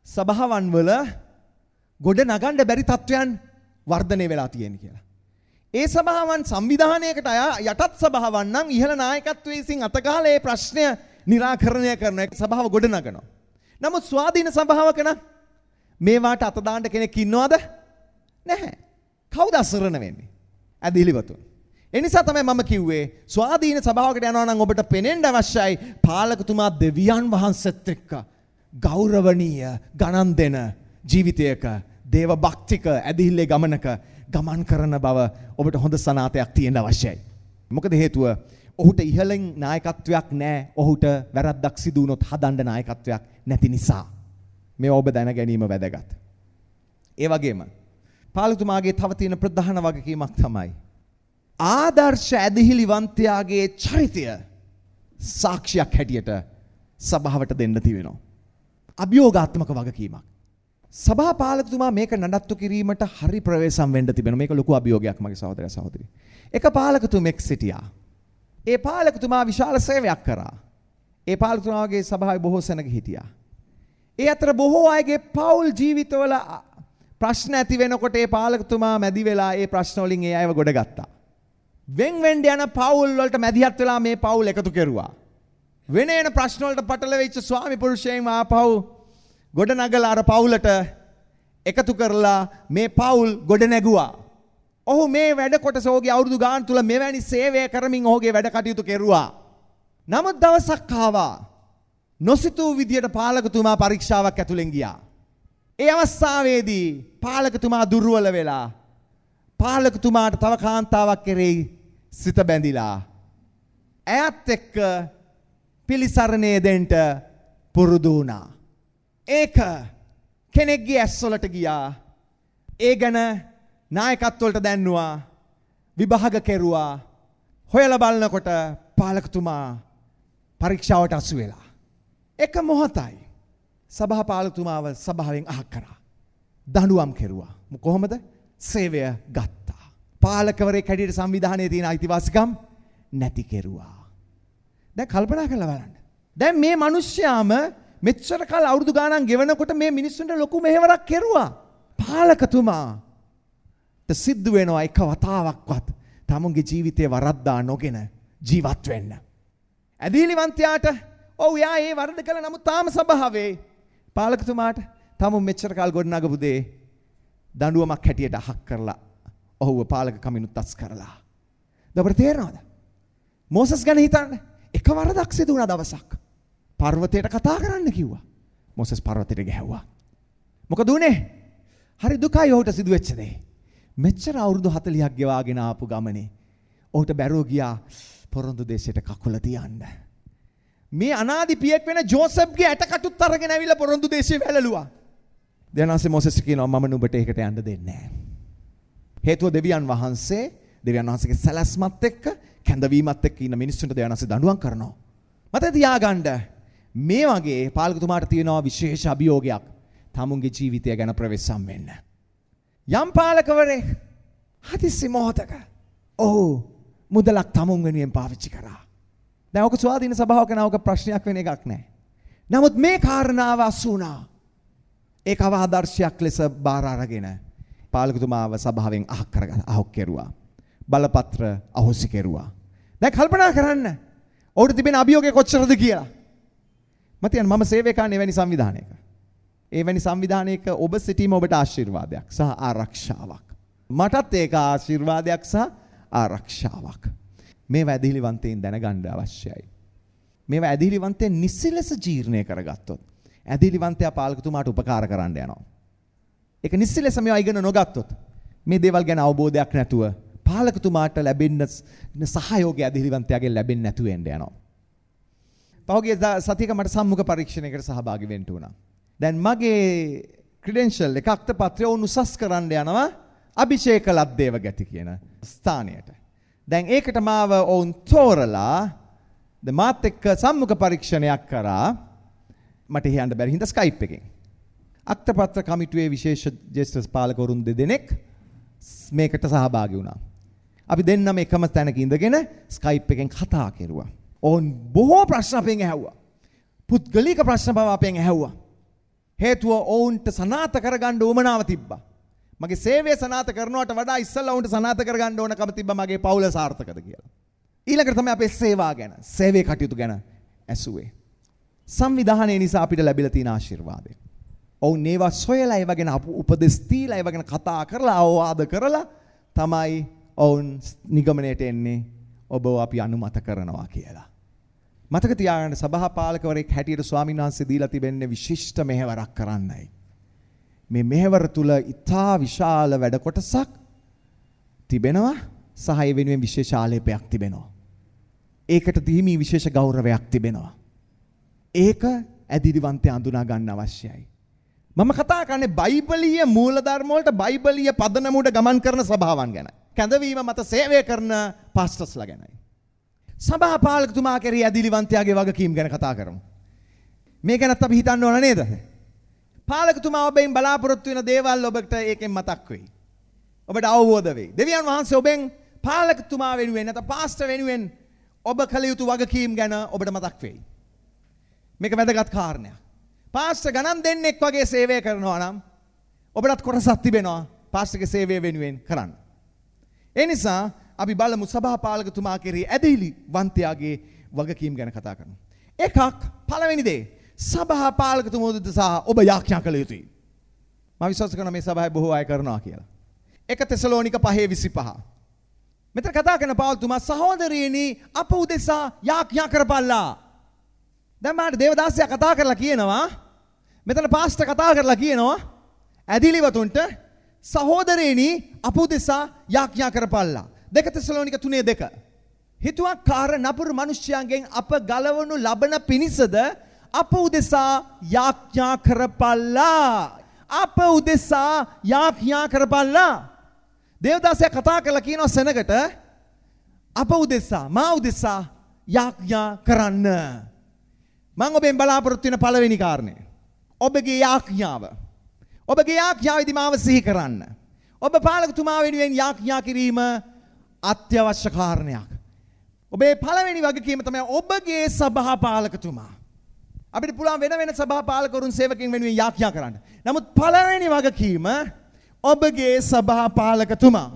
සභාවන් වල ගොඩ නගන්න බැරි තත්වයන් වර්ධනය වෙලා තියෙන කියලා. ඒ සභාවන් සංවිධානයකට යටත් සභාවන් නම් ඉහළ නායකත්වයේ විසින් අතගහලා ඒ ප්‍රශ්නය निराකරණය කරන සභාව ගොඩ නගනවා. නමුත් ස්වාධීන සභාවක නම් මේවාට අත දාන්න කෙනෙක් ඉන්නවද? නැහැ. කවුද අසරණ වෙන්නේ? ඇදිලිවතුන්. ඒ නිසා තමයි මම කිව්වේ ස්වාධීන සභාවකට යනවා නම් ඔබට පෙනෙන්න අවශ්‍යයි පාලකතුමා දෙවියන් වහන්සේත් එක්ක ගෞරවනීය ගණන් දෙන ජීවිතයක දේව භක්තික ඇදිහිල්ලේ ගමනක ගමන් කරන බව ඔබට හොඳ සනාතයක් තියෙන්න අවශ්‍යයි. මොකද හේතුව ඔහුට ඉහළින් නායකත්වයක් නැහැ. ඔහුට වැරද්දක් සිදු වුණොත් හදන්න නායකත්වයක් නැති නිසා. මේ ඔබ දැන ගැනීම වැදගත්. ඒ වගේම පාලකතුමාගේ තව තියෙන ප්‍රධාන වගකීමක් තමයි ආදර්ශ ඇදිහිලිවන්තයාගේ චරිතය සාක්ෂියක් හැටියට සභාවට දෙන්න තියෙනවා. අභියෝගාත්මක වගකීමක්. සභාපාලකතුමා මේක නඩත්තු කිරීමට හරි ප්‍රවේශම් වෙන්න තිබෙනවා. මේක ලොකු අභියෝගයක් මගේ සහෝදරයා සහෝදරි. එක පාලකතුමෙක් සිටියා. ඒ පාලකතුමා විශාල සේවයක් කරා. ඒ පාලකතුමාගේ සභාවේ බොහෝ සෙනග හිටියා. ඒ අතර බොහෝ අයගේ පෞල් ජීවිතවල ප්‍රශ්න ඇති වෙනකොට ඒ පාලකතුමා මැදි වෙලා ඒ ප්‍රශ්න වලින් ඒ අයව ගොඩ ගත්තා. වෙන් වෙන්න යන පෞල් වලට මැදිහත් වෙලා මේ පෞල් එකතු කෙරුවා. වෙන එන ප්‍රශ්න වලට පටලවෙච්ච ස්වාමි පුරුෂයන් ආපහු ගොඩ නගලා අර පෞලට එකතු කරලා මේ පෞල් ගොඩ නැගුවා. ඔහු මේ වැඩ කොටස ඔහුගේ අවුරුදු ගාන තුල මෙවැනි සේවය කරමින් ඔහුගේ වැඩ කටයුතු කෙරුවා. නමුත් දවසක් ආවා නොසිතූ විදියට පාලකතුමා පරීක්ෂාවක් ඇතුලෙන් ගියා. ඒ අවස්ථාවේදී පාලකතුමා දුර්වල වෙලා පාලකතුමාට තව කාන්තාවක් කෙරෙහි සිත බැඳිලා ඇයත් එක්ක පිළිසරණය දෙන්න පුරුදු වුණා. ඒක කෙනෙක්ගේ ඇස්වලට ගියා. ඒ ගැන නායකත්වවලට දැන්නුවා. විභාග කෙරුවා. හොයලා බලනකොට පාලකතුමා පරීක්ෂාවට අසු වෙලා. එක මොහොතයි සභාපාලකතුමාව සභාවෙන් අහක් කරා. දඬුවම් කෙරුවා. කොහොමද? සේවය ගත්තා. පාලකවරයෙක් හැටියට සංවිධානයේ තියෙන අයිතිවාසිකම් නැති කෙරුවා. දැන් කල්පනා කරලා බලන්න. දැන් මේ මිනිස්යාම මෙච්චර කාල අවුරුදු ගාණක් ගෙවනකොට මේ මිනිස්සුන්ට ලොකු මෙහෙවරක් කෙරුවා. පාලකතුමාට සිද්ධ වෙනවා එක වතාවක්වත් තමුන්ගේ ජීවිතේ වරද්දා නොගෙන ජීවත් වෙන්න. ඇදහිලිවන්තයාට ඔව් යා ඒ වරද කළා නමුත් තාම සභාවේ පාලකතුමාට තමුන් මෙච්චර කාල ගොඩනගපු දේ දඬුවමක් හැටියට අහක් කරලා ඔහුව පාලක කමිනුත් අස් කරලා. දැන් තේරෙනවද? මෝසස් ගැන හිතන්න. එක වරදක් සිදු වුණා දවසක්. පර්වතයට කතා කරන්න කිව්වා. මොසස් පර්වතයට ගැහුවා. මොකද උනේ? හරි දුකයි ඔහුට සිදු වෙච්ච දේ. මෙච්චර අවුරුදු 40ක් ගෙවාගෙන ආපු ගමනේ ඔහුට බැරුව ගියා පොරොන්දු දේශයට කකුල තියන්න. මේ අනාදි පියෙක් වෙන ජෝසප්ගේ ඇටකටුත් අරගෙන ඇවිල්ලා පොරොන්දු දේශේ වැළලුවා. දැනanse මොසස් කියනවා මම නුඹට ඒකට යන්න දෙන්නේ නැහැ. හේතුව දෙවියන් වහන්සේගේ සැලැස්මත් එක්ක කැඳවීමත් එක්ක ඉන්න මිනිස්සුන්ට දෙවියන් වහන්සේ දඬුවම් කරනවා. මතක තියාගන්න මේ වගේ පාලකතුමාට තියෙනවා විශේෂ අභියෝගයක්. තමුන්ගේ ජීවිතය ගැන ප්‍රවේශම් වෙන්න. යම් පාලකවරයෙක් හදිස්සි මොහොතක ඔහු මුදලක් තමුන් වෙනුවෙන් පාවිච්චි කරා. දැන් ඔක ස්වාධීන සභාවක නවක ප්‍රශ්නයක් වෙන එකක් නෑ. නමුත් මේ කාරණාව අසු වුණා. ඒක ආදර්ශයක් ලෙස බාර අරගෙන පාලකතුමාව සභාවෙන් අහක් කෙරුවා. බලපත්‍ර අහෝසි කෙරුවා. දැන් කල්පනා කරන්න. ඔහුට තිබෙන අභියෝගය කොච්චරද කියලා. මතියන් මම සේවය කරන එවැනි සංවිධානයක. එවැනි සංවිධානයක ඔබ සිටීම ඔබට ආශිර්වාදයක් සහ ආරක්ෂාවක්. මටත් ඒක ආශිර්වාදයක් සහ ආරක්ෂාවක්. මේවා ඇදහිලිවන්තයින් දැනගන්න අවශ්‍යයි. මේවා ඇදහිලිවන්තයන් නිසි ලෙස ජීර්ණය කරගත්තොත් ඇදහිලිවන්තයා පාලකතුමාට උපකාර කරන්න යනවා. ඒක නිසි ලෙස මේවා ඉගෙන නොගත්තොත් මේ දේවල් ගැන අවබෝධයක් නැතුව පාලකතුමාට ලැබෙන්න සහයෝගය ඇදහිලිවන්තයාගෙන් ලැබෙන්නේ නැතුව එන්න යනවා. පහුගිය සතියක මට සම්මුඛ පරීක්ෂණයකට සහභාගී වෙන්න වුණා. දැන් මගේ ක්‍රෙඩෙන්ෂල් එක අක්තපත්‍රය උසස් කරන්න යනවා අභිෂේක ලද්දේව ගැති කියන ස්ථානයට. දැන් ඒකට මාව ඔවුන් තෝරලා මාත් එක්ක සම්මුඛ පරීක්ෂණයක් කරා. මට යන්න බැරි හින්දා ස්කයිප් එකෙන්. අක්තපත්‍ර කමිටුවේ විශේෂ ජ්‍යෙෂ්ඨ පාලකවරුන් දෙදෙනෙක් මේකට සහභාගී වුණා. අපි දෙන්නම එකම තැනක ඉඳගෙන ස්කයිප් එකෙන් කතා කෙරුවා. ඔවුන් බොහෝ ප්‍රශ්න අපෙන් ඇහුවා. පුද්ගලික ප්‍රශ්න බව අපෙන් ඇහුවා. හේතුව ඔවුන්ට සනාථ කරගන්න උවමනාව තිබ්බා. මගේ සේවය සනාථ කරනවට වඩා ඉස්සෙල්ලා ඔවුන්ට සනාථ කරගන්න ඕනකම තිබ්බා මගේ පවුල සාර්ථකද කියලා. ඊළඟට තමයි අපේ සේවා ගැන, සේවයේ කටයුතු ගැන ඇසුවේ. සංවිධානය නිසා අපිට ලැබිලා තියෙන ආශිර්වාදය. ඔවුන් ඒවා සොයලා ඒවා ගැන උපදෙස් දීලා ඒවා ගැන කතා කරලා අවවාද කරලා තමයි ඔවුන් නිගමනයට එන්නේ ඔබව අපි අනුමත කරනවා කියලා. මතක තියාගන්න සභාපාලකවරයෙක් හැටියට ස්වාමීන් වහන්සේ දීලා තිබෙන්නේ විශිෂ්ට මෙහෙවරක් කරන්නයි. මේ මෙහෙවර තුල ඉතා විශාල වැඩ කොටසක් තිබෙනවා සහ ඒ වෙනුවෙන් විශේෂ ආලේපයක් තිබෙනවා. ඒකට දීමි විශේෂ ගෞරවයක් තිබෙනවා. ඒක ඇදිරිවන්තය අඳුනා ගන්න අවශ්‍යයි. මම කතා කරන්නේ බයිබලීය මූලධර්ම වලට බයිබලීය පදනම උඩ ගමන් කරන සභාවන් ගැන. කැඳවීම මත සේවය කරන පාස්ටර්ස්ලා ගැනයි. සභාපාලකතුමා කෙරෙහි ඇදිලිවන්තයාගේ වගකීම් ගැන කතා කරමු. මේ ගැනත් අපි හිතන්න ඕන නේද? පාලකතුමා ඔබෙන් බලාපොරොත්තු වෙන දේවල් ඔබට ඒකෙන් මතක් වෙයි. ඔබට අවබෝධ වෙයි. දෙවියන් වහන්සේ ඔබෙන් පාලකතුමා වෙනුවෙන් නැත්නම් පාස්ටර් වෙනුවෙන් ඔබ කළ යුතු වගකීම් ගැන ඔබට මතක් වෙයි. මේක වැදගත් කාරණයක්. පාස්ටර් ගණන් දෙන්නෙක් වගේ සේවය කරනවා නම් ඔබටත් කොටසක් තිබෙනවා පාස්ටර්ගේ සේවය වෙනුවෙන් කරන්න. ඒ නිසා අපි බලමු සභාපාලකතුමා කෙරෙහි ඇදහිලි වන්තයාගේ වගකීම් ගැන කතා කරනවා. එකක් පළවෙනි දේ සභාපාලකතුමා උදෙසා ඔබ යාඥා කළ යුතුයි. මම විශ්වාස කරනවා මේ සභාවේ බොහෝ අය කරනවා කියලා. 1 තෙසලෝනික 5:25. මෙතන කතා කරන පාවුල්තුමා සහෝදරයනි අප උදෙසා යාඥා කරපල්ලා. දැන් මාට දේවදාසයා කතා කරලා කියනවා මෙතන පාස්ටර් කතා කරලා කියනවා ඇදිලිවතුන්ට සහෝදරයනි අප උදෙසා යාඥා කරපල්ලා. 2 තෙසලෝනික 3:2. හිතුවක්කාර නපුරු මිනිස්යන්ගෙන් අප ගලවනු ලබන පිණිසද අප උදෙසා යාඥා කරපල්ලා. අප උදෙසා යාඥා කරපල්ලා. දේවදාසයා කතා කරලා කියනවා සෙනගට අප උදෙසා මා උදෙසා යාඥා කරන්න. මම ඔබෙන් බලාපොරොත්තු වෙන පළවෙනි කාරණය ඔබගේ යාඥාව. ඔබගේ යාඥාවේදී මාව සිහි කරන්න. ඔබ පාලකතුමා වෙනුවෙන් යාඥා කිරීම අත්‍යවශ්‍ය කාරණයක්. ඔබේ පළවෙනි වගකීම තමයි ඔබගේ සභාපාලකතුමා. අපිට පුළුවන් වෙන සභාපාලකවරුන් සේවකයන් වෙනුවෙන් යාඥා කරන්න. නමුත් පළවෙනි වගකීම ඔබගේ සභාපාලකතුමා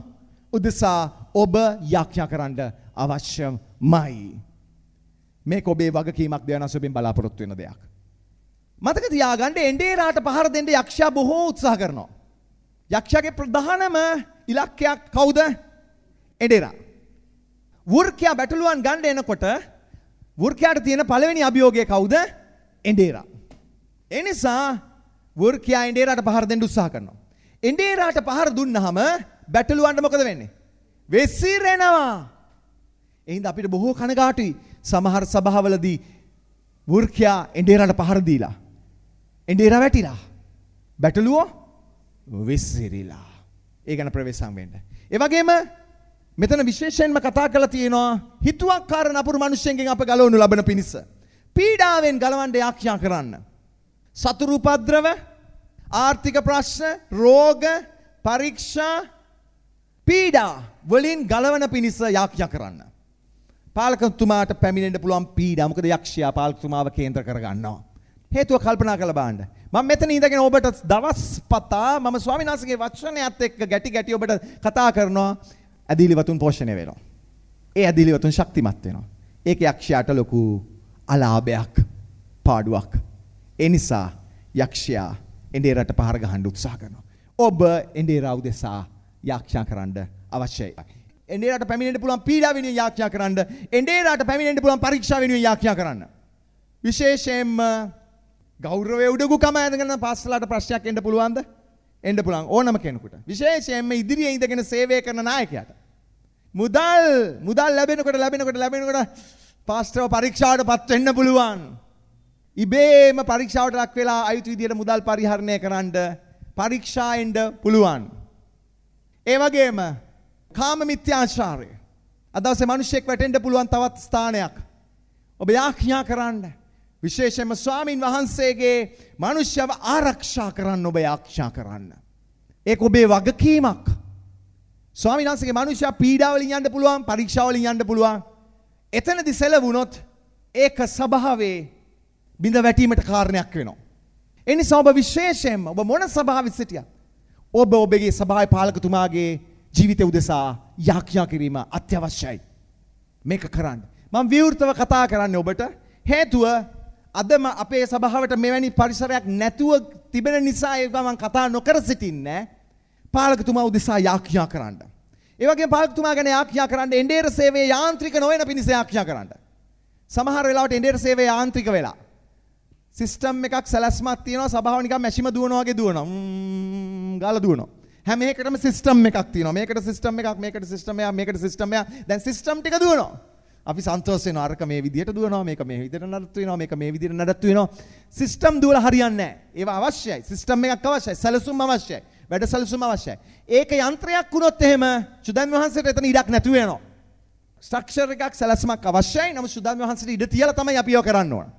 උදෙසා ඔබ යාඥා කරන්න අවශ්‍යමයි. මේක ඔබේ වගකීමක් දෙවනස් ඔබෙන් බලාපොරොත්තු වෙන දෙයක්. මතක තියාගන්න එන්ඩේරාට පහර දෙන්න යක්ෂයා බොහෝ උත්සාහ කරනවා. යක්ෂයාගේ ප්‍රධානම ඉලක්කයක් කවුද? එන්ඩේරා. වෘක්කයා බැටළුවන් ගන්න එනකොට වෘක්කයාට තියෙන පළවෙනි අභියෝගය කවුද? එන්ඩේරා. ඒ නිසා වෘක්කයා එන්ඩේරාට පහර දෙන්න උත්සාහ කරනවා. එන්ඩේරාට පහර දුන්නාම බැටළුවන්ට මොකද වෙන්නේ? වෙසිරෙනවා. එහෙනම් අපිට බොහෝ කනගාටුයි. සමහර සභාවලදී වෘක්කයා එන්ඩේරාට පහර දීලා එන්ඩේරා වැටිලා බැටළුවෝ වෙසිරිලා. ඒ ගැන ප්‍රවේශම් වෙන්න. ඒ වගේම මෙතන විශේෂයෙන්ම කතා කරලා තියෙනවා හිතුවක්කාර නපුරු මිනිස්සුන්ගෙන් අප ගලවනු ලබන පිණිස පීඩාවෙන් ගලවන්න යාඥා කරන්න. සතුරු උපද්‍රව, ආර්ථික ප්‍රශ්න, රෝග, පරීක්ෂා, පීඩා වලින් ගලවන පිණිස යාඥා කරන්න. පාලකතුමාට පැමිණෙන්න පුළුවන් පීඩා. මොකද යක්ෂයා පාලකතුමාව කේන්ද්‍ර කරගන්නවා. හේතුව කල්පනා කරලා බලන්න. මම මෙතන ඉඳගෙන ඔබට දවස් පතා මම ස්වාමීන් වහන්සේගේ වචනයත් එක්ක ගැටි ඔබට කතා කරනවා. ඇදිලිවතුන් පෝෂණය වෙනවා. ඒ ඇදිලිවතුන් ශක්තිමත් වෙනවා. ඒක යක්ෂයාට ලොකු අලාභයක්, පාඩුවක්. ඒ නිසා යක්ෂයා එන්ඩේරාට පහර ගහන්න උත්සාහ කරනවා. ඔබ එන්ඩේරා උදෙසා යාඥා කරන්න අවශ්‍යයි. එන්ඩේරාට පැමිණෙන්න පුළුවන් පීඩා වෙනුවෙන් යාඥා කරන්න. එන්ඩේරාට පැමිණෙන්න පුළුවන් පරීක්ෂා වෙනුවෙන් යාඥා කරන්න. විශේෂයෙන්ම ගෞරවයේ උඩඟුකම ඇඳගෙන පාස්ටර්ලාට ප්‍රශ්නයක් එන්න පුළුවන්ද? එන්න පුළුවන් ඕනම කෙනෙකුට. විශේෂයෙන්ම ඉදිරියේ ඉඳගෙන සේවය කරන නායකයාට. මුදල් ලැබෙනකොට පාස්ටර්ව පරීක්ෂාවට පත් වෙන්න පුළුවන්. ඉබේම පරීක්ෂාවට ලක් වෙලා අයුතු විදියට මුදල් පරිහරණය කරන්න පරීක්ෂා එන්න පුළුවන්. ඒ වගේම කාම මිත්‍යාචාරය. අද දවසේ මිනිස්සෙක් වැටෙන්න පුළුවන් තවත් ස්ථානයක්. ඔබ යාඥා කරන්න. විශේෂයෙන්ම ස්වාමින් වහන්සේගේ මනුෂ්‍යව ආරක්ෂා කරන්න ඔබ යාඥා කරන්න. ඒක ඔබේ වගකීමක්. ස්වාමින් වහන්සේගේ මනුෂ්‍යයා පීඩා වලින් යන්න පුළුවන්, පරීක්ෂා වලින් යන්න පුළුවන්. එතනදී සැලවුණොත් ඒක සභාවේ බිඳ වැටීමට කාරණයක් වෙනවා. ඒ නිසා ඔබ විශේෂයෙන්ම ඔබ මොන සභාවෙත් සිටියත් ඔබ ඔබගේ සභාවේ පාලකතුමාගේ ජීවිතය උදෙසා යාඥා කිරීම අත්‍යවශ්‍යයි. මේක කරන්න. මම විවෘතව කතා කරන්නේ ඔබට. හේතුව අදම අපේ සභාවට මෙවැනි පරිසරයක් නැතුව තිබෙන නිසා ඒක මම කතා නොකර සිටින්නේ. පාලකතුමා උදෙසා යාඥා කරන්න. ඒ වගේම පාලකතුමා ගැන යාඥා කරන්න එන්ඩේර සේවයේ යාන්ත්‍රික නොවන පිණිස යාඥා කරන්න. සමහර වෙලාවට එන්ඩේර සේවයේ යාන්ත්‍රික වෙලා සිස්ටම් එකක් සැලැස්මක් තියෙනවා සභාව නිකන් මැෂිම දුවනවා වගේ දුවනවා. ගාලා දුවනවා. හැම එකකටම සිස්ටම් එකක් තියෙනවා. මේකට සිස්ටම් එකක්, මේකට සිස්ටම් එකක්, මේකට සිස්ටම් එකක්. දැන් සිස්ටම් ටික දුවනවා. අපි සන්තෝෂ වෙනවා. අරක මේ විදියට දුවනවා, මේක මේ විදියට නඩත්තු වෙනවා, මේක මේ විදියට නඩත්තු වෙනවා. සිස්ටම් දුවලා හරියන්නේ නැහැ. ඒවා අවශ්‍යයි. සිස්ටම් එකක් අවශ්‍යයි. සැලසුම් අවශ්‍යයි. වැඩ සැලසුම් අවශ්‍යයි. ඒක යන්ත්‍රයක් වුණොත් එහෙම සුදන් වහන්සේට එතන ඉඩක් නැතු වෙනවා. ස්ට්‍රක්චර් එකක් සැලසුමක් අවශ්‍යයි. නමුත් සුදන් වහන්සේට ඉඩ තියලා තමයි අපි ඒව කරන්න ඕන.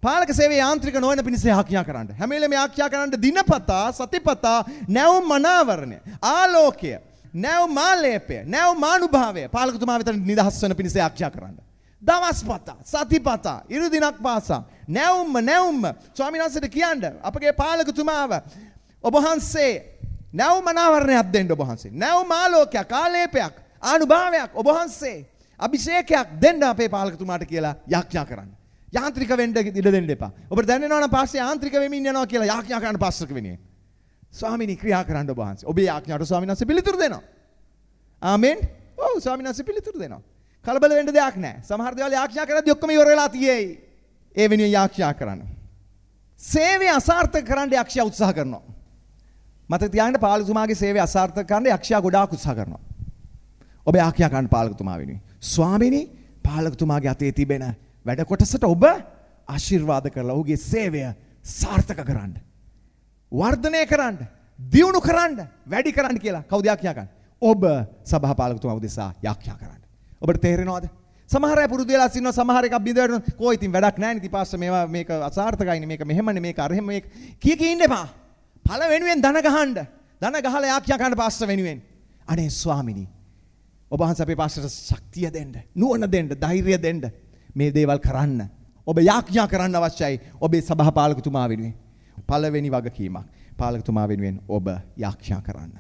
පාලක සේවයේ යාන්ත්‍රික නොවන පිණිස ආඥා කරන්න. හැම වෙලේම ආඥා කරන්න දිනපතා සතිපතා නැවුම් මනාවරණය ආලෝකය නැවුම් මාලේපය නැවුම් මානුභාවය පාලකතුමා වෙත නිදහස් වෙන පිණිස ආඥා කරන්න. දවස්පතා සතිපතා ඉරු දිනක් පාසා නැවුම් ස්වාමීන් වහන්සේට කියන්න අපගේ පාලකතුමාව ඔබ වහන්සේ නැවුම් මනාවරණයක් දෙන්න ඔබ වහන්සේ නැවුම් ආලෝකයක් ආලේපයක් ආනුභාවයක් ඔබ වහන්සේ අභිෂේකයක් දෙන්න අපේ පාලකතුමාට කියලා ආඥා කරන්න. යාන්ත්‍රික වෙන්න ඉඩ දෙන්න එපා. ඔබට දැනෙනවා නම් පාස්සේ යාන්ත්‍රික වෙමින් යනවා කියලා ආඥා කරන්න පාස්ටර් කෙනෙක්. ස්වාමීනි ක්‍රියා කරන්න ඔබ වහන්සේ. ඔබේ ආඥාවට ස්වාමීන් වහන්සේ පිළිතුරු දෙනවා. ආමෙන්. ඔව් ස්වාමීන් වහන්සේ පිළිතුරු දෙනවා. කලබල වෙන්න දෙයක් නැහැ. සමහර දේවල් ආඥා කරද්දී ඔක්කොම ඉවර වෙලා තියෙයි. ඒ වෙනුවෙන් ආඥා කරන්න. සේවය අසාර්ථක කරන්න යක්ෂයා උත්සාහ කරනවා. මතක තියාගන්න පාලකතුමාගේ සේවය අසාර්ථක කරන්න යක්ෂයා ගොඩාක් උත්සාහ කරනවා. ඔබ ආඥා කරන්න පාලකතුමා වෙනුවෙන්. ස්වාමීනි පාලකතුමාගේ අතේ තිබෙන වැඩ කොටසට ඔබ ආශිර්වාද කරලා ඔහුගේ සේවය සාර්ථක කරන්න. වර්ධනය කරන්න, දියුණු කරන්න, වැඩි කරන්න කියලා කවුද ආඥා කරන්නේ? ඔබ සභාපාලකතුමා උදෙසා ආඥා කරන්න. ඔබට තේරෙනවද? සමහර අය පුරුදු වෙලා ඉන්නවා සමහර එකක් බින්දවල කො ඉතින් වැඩක් නැහැ නේ ඉතින් පාස්ටර් මේවා මේක අසාර්ථකයිනේ මේක මෙහෙමනේ මේක අරහෙම මේක කී ඉන්න එපා. පළ වෙනුවෙන් ධන ගහන්න. ධන ගහලා ආඥා කරන්න පාස්ටර් වෙනුවෙන්. අනේ ස්වාමිනී ඔබ වහන්සේ අපේ පාස්ටර්ට ශක්තිය දෙන්න, නුවණ දෙන්න, ධෛර්යය දෙන්න. මේ දේවල් කරන්න. ඔබ යාඥා කරන්න අවශ්‍යයි ඔබේ සභාපාලකතුමා වෙනුවෙන්. පළවෙනි වගකීමක්. පාලකතුමා වෙනුවෙන් ඔබ යාඥා කරන්න.